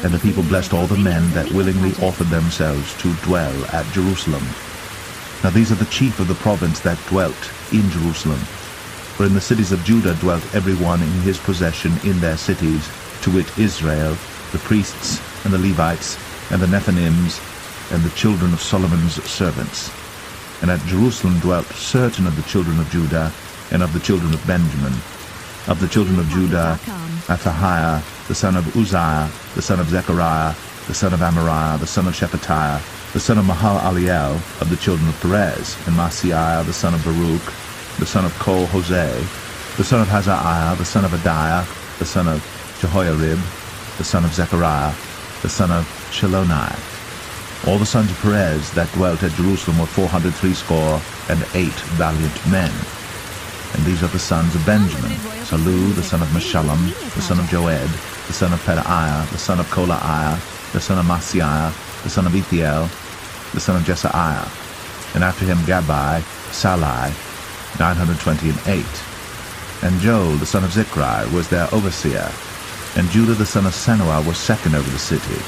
And the people blessed all the men that willingly offered themselves to dwell at Jerusalem. Now these are the chief of the province that dwelt in Jerusalem. For in the cities of Judah dwelt every one in his possession in their cities, to wit Israel, the priests, and the Levites, and the Nethinims, and the children of Solomon's servants. And at Jerusalem dwelt certain of the children of Judah, and of the children of Benjamin. Of the children of Judah, Athahiah, the son of Uzziah, the son of Zechariah, the son of Amariah, the son of Shephatiah, the son of Mahalaleel, of the children of Perez, and Maaseiah, the son of Baruch, the son of Kol-Hoseh, the son of Hazaiah, the son of Adiah, the son of Jehoiarib, the son of Zechariah, the son of Shilonai. All the sons of Perez that dwelt at Jerusalem were 468 valiant men. And these are the sons of Benjamin: Salu, the son of Meshullam, the son of Joed, the son of Pedaiah, the son of Kolaiah, the son of Maaseiah, the son of Ethiel, the son of Jesaiah. And after him Gabbai, Salai, 928. And Joel, the son of Zichri, was their overseer. And Judah, the son of Senuah, was second over the city.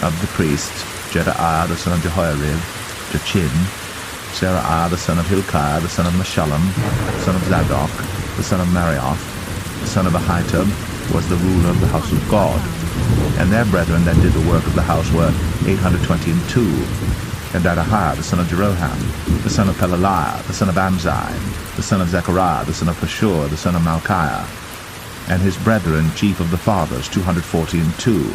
Of the priests, Jedaiah, the son of Jehoiarib, Jachin, Seraiah, the son of Hilkiah, the son of Meshullam, the son of Zadok, the son of Marioth, the son of Ahitub, was the ruler of the house of God. And their brethren that did the work of the house were 822. And Adahiah, the son of Jeroham, the son of Pelaliah, the son of Amzai, the son of Zechariah, the son of Pashur, the son of Malchiah, and his brethren, chief of the fathers, 242.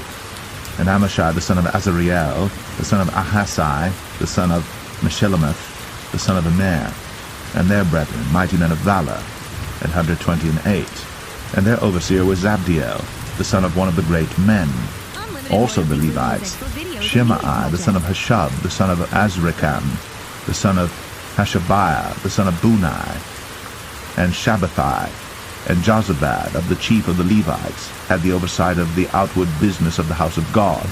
And Amashai, the son of Azariel, the son of Ahasai, the son of Meshillemeth, the son of Immer, and their brethren, mighty men of valor, 128. And their overseer was Zabdiel, the son of one of the great men. Also the Levites, Shimei, the son of Hashab, the son of Azrikam, the son of Hashabiah, the son of Bunai, and Shabbathai, and Jozabad of the chief of the Levites had the oversight of the outward business of the house of God.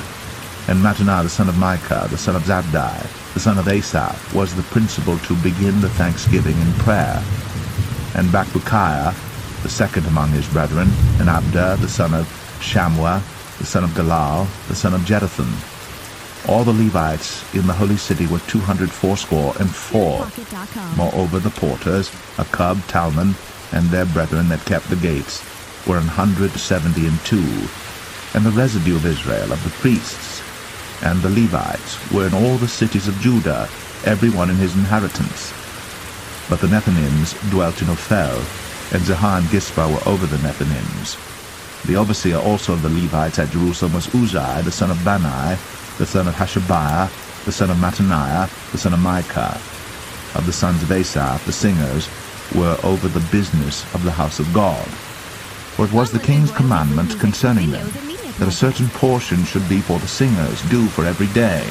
And Mattaniah the son of Micah, the son of Zabdi, the son of Asaph, was the principal to begin the thanksgiving in prayer. And Bakbukiah, the second among his brethren, and Abda, the son of Shammua, the son of Galal, the son of Jeduthun. All the Levites in the holy city were 284. Moreover, the porters, Akub, Talmon, and their brethren that kept the gates, were 172. And the residue of Israel, of the priests, and the Levites, were in all the cities of Judah, every one in his inheritance. But the Nethinims dwelt in Ophel, and Zahar and Gispa were over the Nethinims. The overseer also of the Levites at Jerusalem was Uzziah, the son of Bani, the son of Hashabiah, the son of Mattaniah, the son of Micah. Of the sons of Asaph, the singers, were over the business of the house of God. For it was the king's commandment concerning them, that a certain portion should be for the singers, due for every day.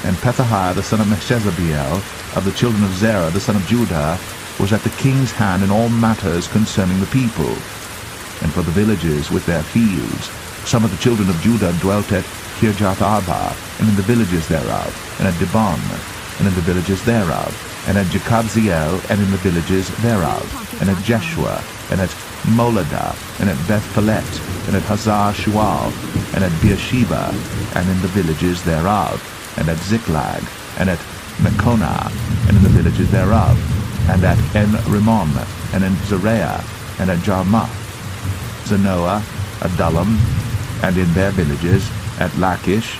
And Pethahiah, the son of Meshezabiel, of the children of Zerah, the son of Judah, was at the king's hand in all matters concerning the people. And for the villages with their fields, some of the children of Judah dwelt at Kirjath Arba, and in the villages thereof, and at Dibon, and in the villages thereof, and at Jekabziel, and in the villages thereof, and at Jeshua, and at Moladah, and at Beth-Pelet, and at Hazar Shual, and at Beersheba, and in the villages thereof, and at Ziklag, and at Mekonah, and in the villages thereof, and at En-Rimmon, and in Zereah, and at Jarmuth, Zanoah, Adullam, and in their villages, at Lachish,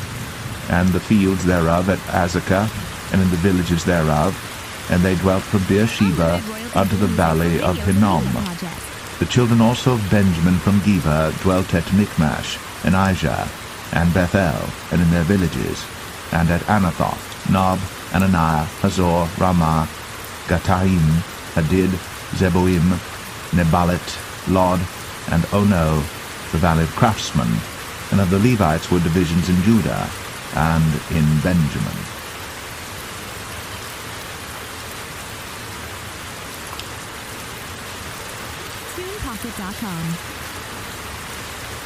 and the fields thereof at Azekah, and in the villages thereof, and they dwelt from Beersheba unto the valley of Hinnom. The children also of Benjamin from Geba dwelt at Michmash, and Aijah, and Bethel, and in their villages, and at Anathoth, Nob, Ananiah, Hazor, Ramah, Gataim, Hadid, Zeboim, Nebalit, Lod, and Ono, the valley of craftsmen. And of the Levites were divisions in Judah and in Benjamin.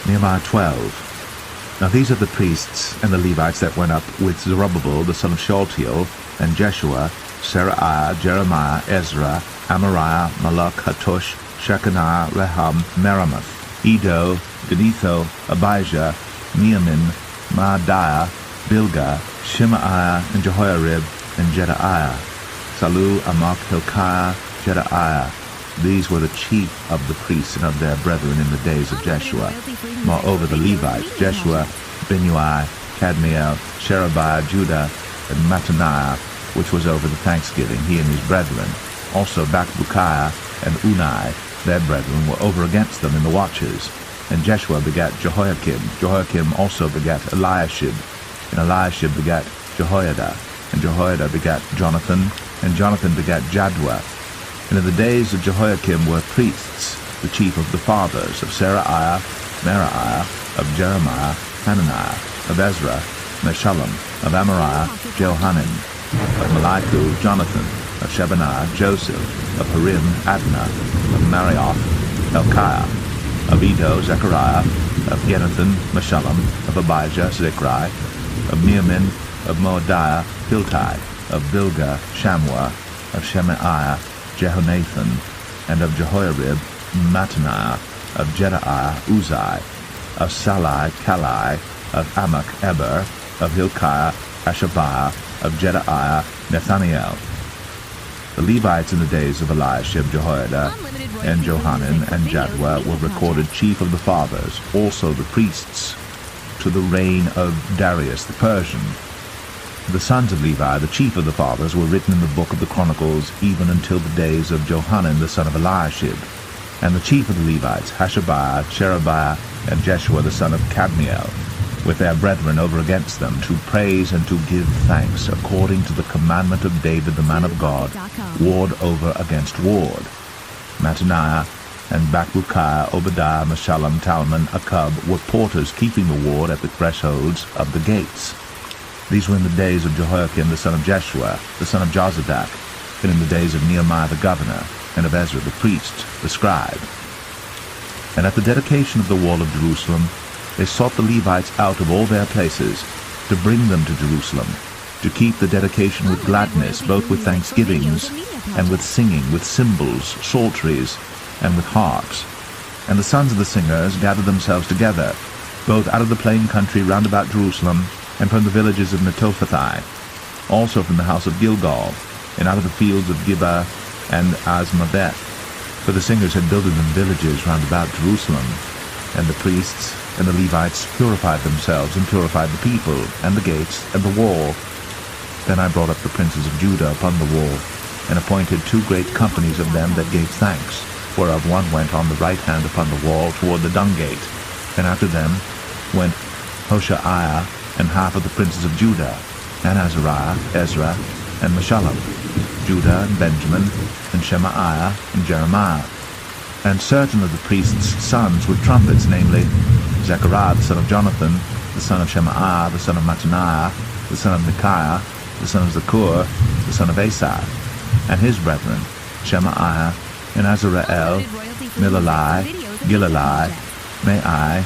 Nehemiah 12. Now these are the priests and the Levites that went up with Zerubbabel the son of Shealtiel, and Jeshua, Seraiah, Jeremiah, Ezra, Amariah, Malach, Hattush, Shechaniah, Rehum, Meremoth, Edo, Genetho, Abijah, Neamin, Maadiah, Bilgah, Shemaiah, and Jehoiarib, and Jedaiah, Salu, Amok, Hilkiah, Jedaiah. These were the chief of the priests and of their brethren in the days of Jeshua. Moreover the Levites, Jeshua, Binnui, Kadmiel, Sherebiah, Judah, and Mattaniah, which was over the thanksgiving, he and his brethren. Also Bakbukiah and Unai, their brethren, were over against them in the watches. And Jeshua begat Jehoiakim. Jehoiakim also begat Eliashib. And Eliashib begat Jehoiada. And Jehoiada begat Jonathan. And Jonathan begat Jaddua. And in the days of Jehoiakim were priests, the chief of the fathers, of Seraiah, Meraiah, of Jeremiah, Hananiah, of Ezra, Meshullam, of Amariah, Johanan, of Malichu, Jonathan, of Shebaniah, Joseph, of Harim, Adna, of Marioth, Helkiah, of Edo, Zechariah, of Genethan, Meshullam, of Abijah, Zichri, of Neamin, of Moadiah, Hiltai, of Bilgah, Shammua, of Shemaiah, Jehonathan, and of Jehoiarib, Mattaniah, of Jedaiah, Uzai, of Salai, Kalai, of Amok, Eber, of Hilkiah, Hashabiah, of Jedaiah, Nethaniel. The Levites in the days of Eliashib, Jehoiada, and Johanan, and Jaddua were recorded chief of the fathers, also the priests, to the reign of Darius the Persian. The sons of Levi, the chief of the fathers, were written in the book of the Chronicles even until the days of Johanan the son of Eliashib. And the chief of the Levites, Hashabiah, Sherebiah, and Jeshua the son of Kadmiel, with their brethren over against them, to praise and to give thanks, according to the commandment of David the man of God, ward over against ward. Mattaniah, and Bakbukiah, Obadiah, Meshullam, Talmon, Akub were porters keeping the ward at the thresholds of the gates. These were in the days of Jehoiakim the son of Jeshua, the son of Jozadak, and in the days of Nehemiah the governor, and of Ezra the priest, the scribe. And at the dedication of the wall of Jerusalem, they sought the Levites out of all their places, to bring them to Jerusalem, to keep the dedication with gladness, both with thanksgivings, and with singing, with cymbals, psalteries, and with harps. And the sons of the singers gathered themselves together, both out of the plain country round about Jerusalem, and from the villages of Netophathi, also from the house of Gilgal, and out of the fields of Gibeah and Azmaveth. For the singers had builded them villages round about Jerusalem, and the priests and the Levites purified themselves, and purified the people, and the gates, and the wall. Then I brought up the princes of Judah upon the wall, and appointed 2 great companies of them that gave thanks, whereof one went on the right hand upon the wall toward the dung gate, and after them went Hoshaiah, and half of the princes of Judah, and Azariah, Ezra, and Meshullam, Judah, and Benjamin, and Shemaiah, and Jeremiah. And certain of the priests' sons with trumpets, namely Zechariah the son of Jonathan, the son of Shemaiah, the son of Mattaniah, the son of Micaiah, the son of Zakur, the son of Asaph, and his brethren, Shemaiah, and Azareel, Milalai, Gilalai, Mai,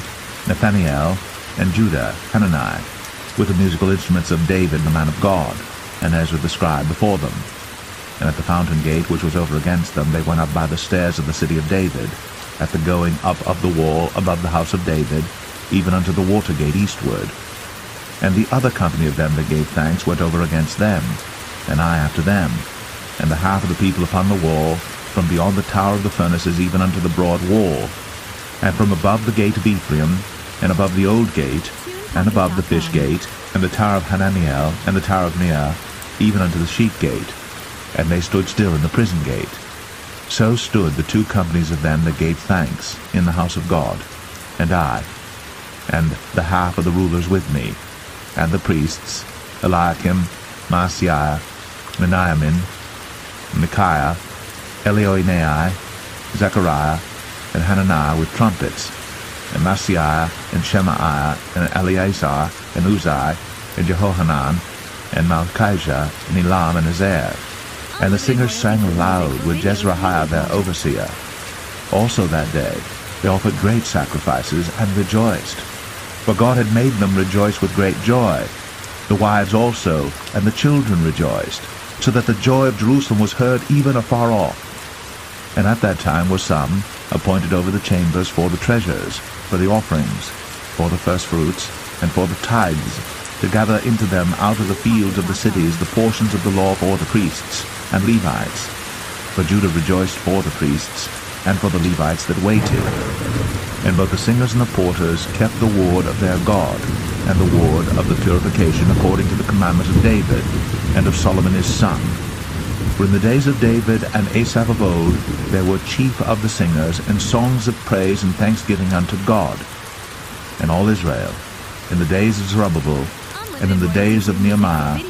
Nathaniel, and Judah, Hanani, with the musical instruments of David the man of God, and Ezra the scribe before them. And at the fountain gate which was over against them, they went up by the stairs of the city of David, at the going up of the wall above the house of David, even unto the water gate eastward. And the other company of them that gave thanks went over against them, and I after them, and the half of the people upon the wall, from beyond the tower of the furnaces even unto the broad wall, and from above the gate of Ephraim, and above the old gate, and above the fish gate, and the tower of Hananiel, and the tower of Neah, even unto the sheep gate. And they stood still in the prison gate. So stood the 2 companies of them that gave thanks in the house of God, and I, and the half of the rulers with me, and the priests, Eliakim, Maaseiah, Meniamin, Micaiah, Elioenai, Zechariah, and Hananiah with trumpets, and Maaseiah, and Shemaiah, and Eleazar, and Uzai, and Jehohanan, and Malchijah, and Elam, and Azer. And the singers sang aloud with Jezrahiah their overseer. Also that day they offered great sacrifices, and rejoiced. For God had made them rejoice with great joy. The wives also, and the children rejoiced, so that the joy of Jerusalem was heard even afar off. And at that time were some appointed over the chambers for the treasures, for the offerings, for the firstfruits, and for the tithes, to gather into them out of the fields of the cities the portions of the law for the priests and Levites. For Judah rejoiced for the priests, and for the Levites that waited. And both the singers and the porters kept the ward of their God, and the ward of the purification according to the commandment of David, and of Solomon his son. For in the days of David and Asaph of old there were chief of the singers, and songs of praise and thanksgiving unto God. And all Israel, in the days of Zerubbabel, and in the days of Nehemiah,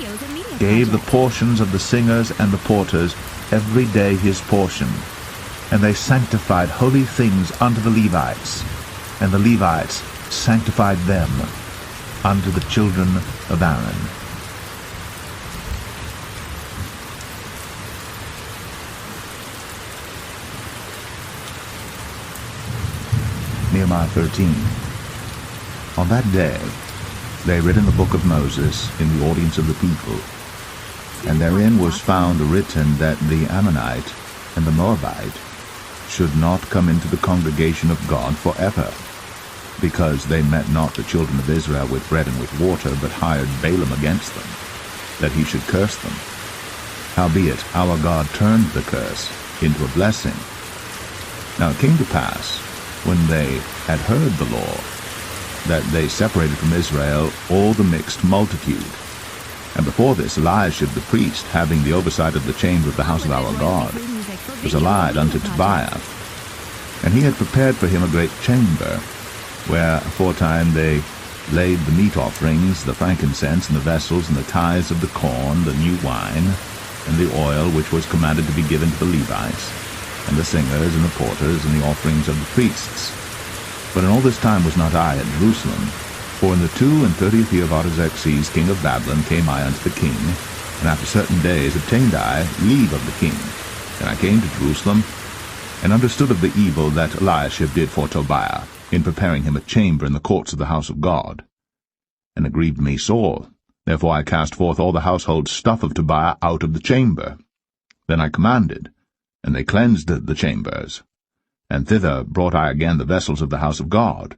gave the portions of the singers and the porters every day his portion. And they sanctified holy things unto the Levites, and the Levites sanctified them unto the children of Aaron. Nehemiah 13. On that day they read in the book of Moses in the audience of the people, and therein was found written that the Ammonite and the Moabite should not come into the congregation of God forever, because they met not the children of Israel with bread and with water, but hired Balaam against them, that he should curse them. Howbeit our God turned the curse into a blessing. Now it came to pass, when they had heard the law, that they separated from Israel all the mixed multitude. And before this Eliashib the priest, having the oversight of the chamber of the house of our God, was allied unto Tobiah. And he had prepared for him a great chamber, where aforetime they laid the meat offerings, the frankincense, and the vessels, and the tithes of the corn, the new wine, and the oil, which was commanded to be given to the Levites. and the singers, and the porters, and the offerings of the priests. But in all this time was not I at Jerusalem, for in the 32nd year of Artaxerxes king of Babylon came I unto the king, and after certain days obtained I leave of the king. And I came to Jerusalem, and understood of the evil that Eliashib did for Tobiah, in preparing him a chamber in the courts of the house of God. And it grieved me sore. Therefore I cast forth all the household stuff of Tobiah out of the chamber. Then I commanded, and they cleansed the chambers. And thither brought I again the vessels of the house of God,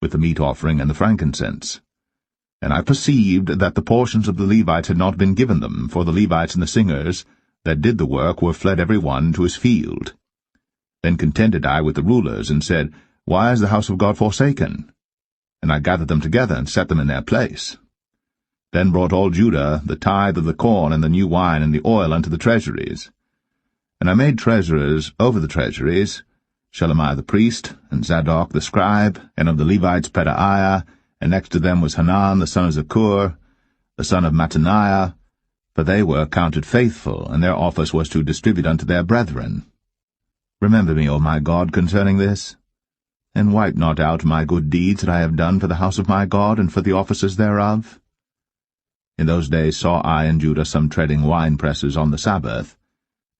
with the meat offering and the frankincense. And I perceived that the portions of the Levites had not been given them, for the Levites and the singers that did the work were fled every one to his field. Then contended I with the rulers, and said, Why is the house of God forsaken? And I gathered them together, and set them in their place. Then brought all Judah the tithe of the corn, and the new wine, and the oil unto the treasuries. And I made treasurers over the treasuries, Shelemiah the priest, and Zadok the scribe, and of the Levites Pedaiah, and next to them was Hanan the son of Zaccur, the son of Mattaniah, for they were counted faithful, and their office was to distribute unto their brethren. Remember me, O my God, concerning this, and wipe not out my good deeds that I have done for the house of my God, and for the offices thereof. In those days saw I in Judah some treading winepresses on the Sabbath,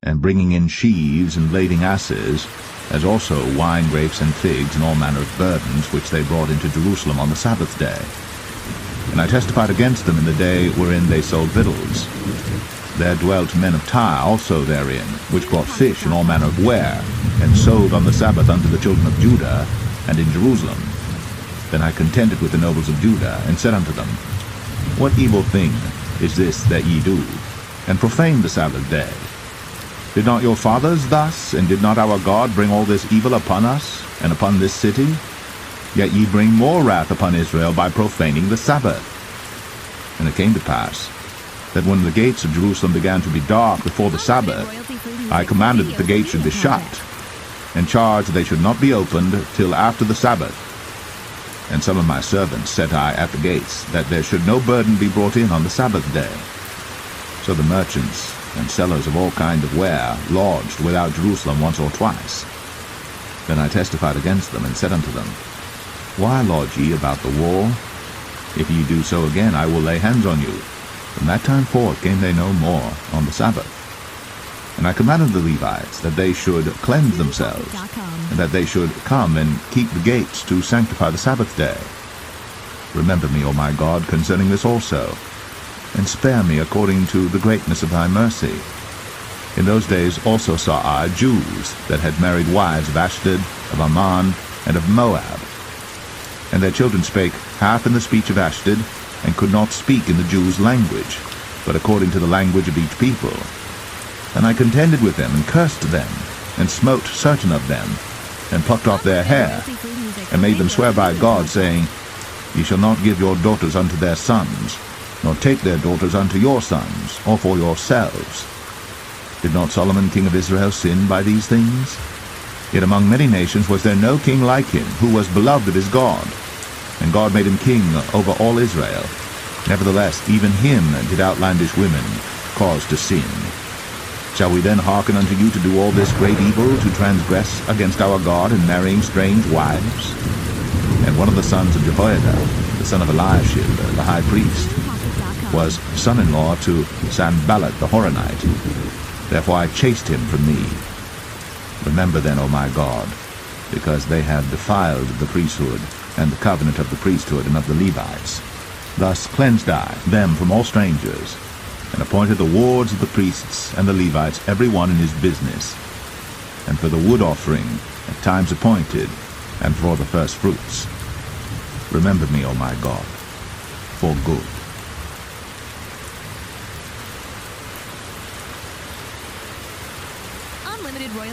and bringing in sheaves and lading asses, as also wine grapes and figs and all manner of burdens, which they brought into Jerusalem on the Sabbath day. And I testified against them in the day wherein they sold victuals. There dwelt men of Tyre also therein, which brought fish and all manner of ware, and sold on the Sabbath unto the children of Judah, and in Jerusalem. Then I contended with the nobles of Judah, and said unto them, What evil thing is this that ye do, and profane the Sabbath day? Did not your fathers thus, and did not our God bring all this evil upon us, and upon this city? Yet ye bring more wrath upon Israel by profaning the Sabbath. And it came to pass, that when the gates of Jerusalem began to be dark before the Sabbath, I commanded that the gates should be shut, and charged that they should not be opened till after the Sabbath. And some of my servants set I at the gates, that there should no burden be brought in on the Sabbath day. So the merchants and sellers of all kind of ware lodged without Jerusalem once or twice. Then I testified against them, and said unto them, Why lodge ye about the wall? If ye do so again, I will lay hands on you. From that time forth came they no more on the Sabbath. And I commanded the Levites that they should cleanse themselves, and that they should come and keep the gates to sanctify the Sabbath day. Remember me, O my God, concerning this also, and spare me according to the greatness of thy mercy. In those days also saw I Jews that had married wives of Ashdod, of Ammon, and of Moab. And their children spake half in the speech of Ashdod, and could not speak in the Jews' language, but according to the language of each people. And I contended with them, and cursed them, and smote certain of them, and plucked off their hair, and made them swear by God, saying, Ye shall not give your daughters unto their sons, nor take their daughters unto your sons, or for yourselves. Did not Solomon king of Israel sin by these things? Yet among many nations was there no king like him, who was beloved of his God. And God made him king over all Israel. Nevertheless, even him did outlandish women cause to sin. Shall we then hearken unto you to do all this great evil, to transgress against our God in marrying strange wives? And one of the sons of Jehoiada, the son of Eliashib, the high priest, was son-in-law to Sanballat the Horonite. Therefore I chased him from me. Remember then, O my God, because they have defiled the priesthood, and the covenant of the priesthood and of the Levites. Thus cleansed I them from all strangers, and appointed the wards of the priests and the Levites, every one in his business, and for the wood offering at times appointed, and for the first fruits. Remember me, O my God, for good. Unlimited royalty.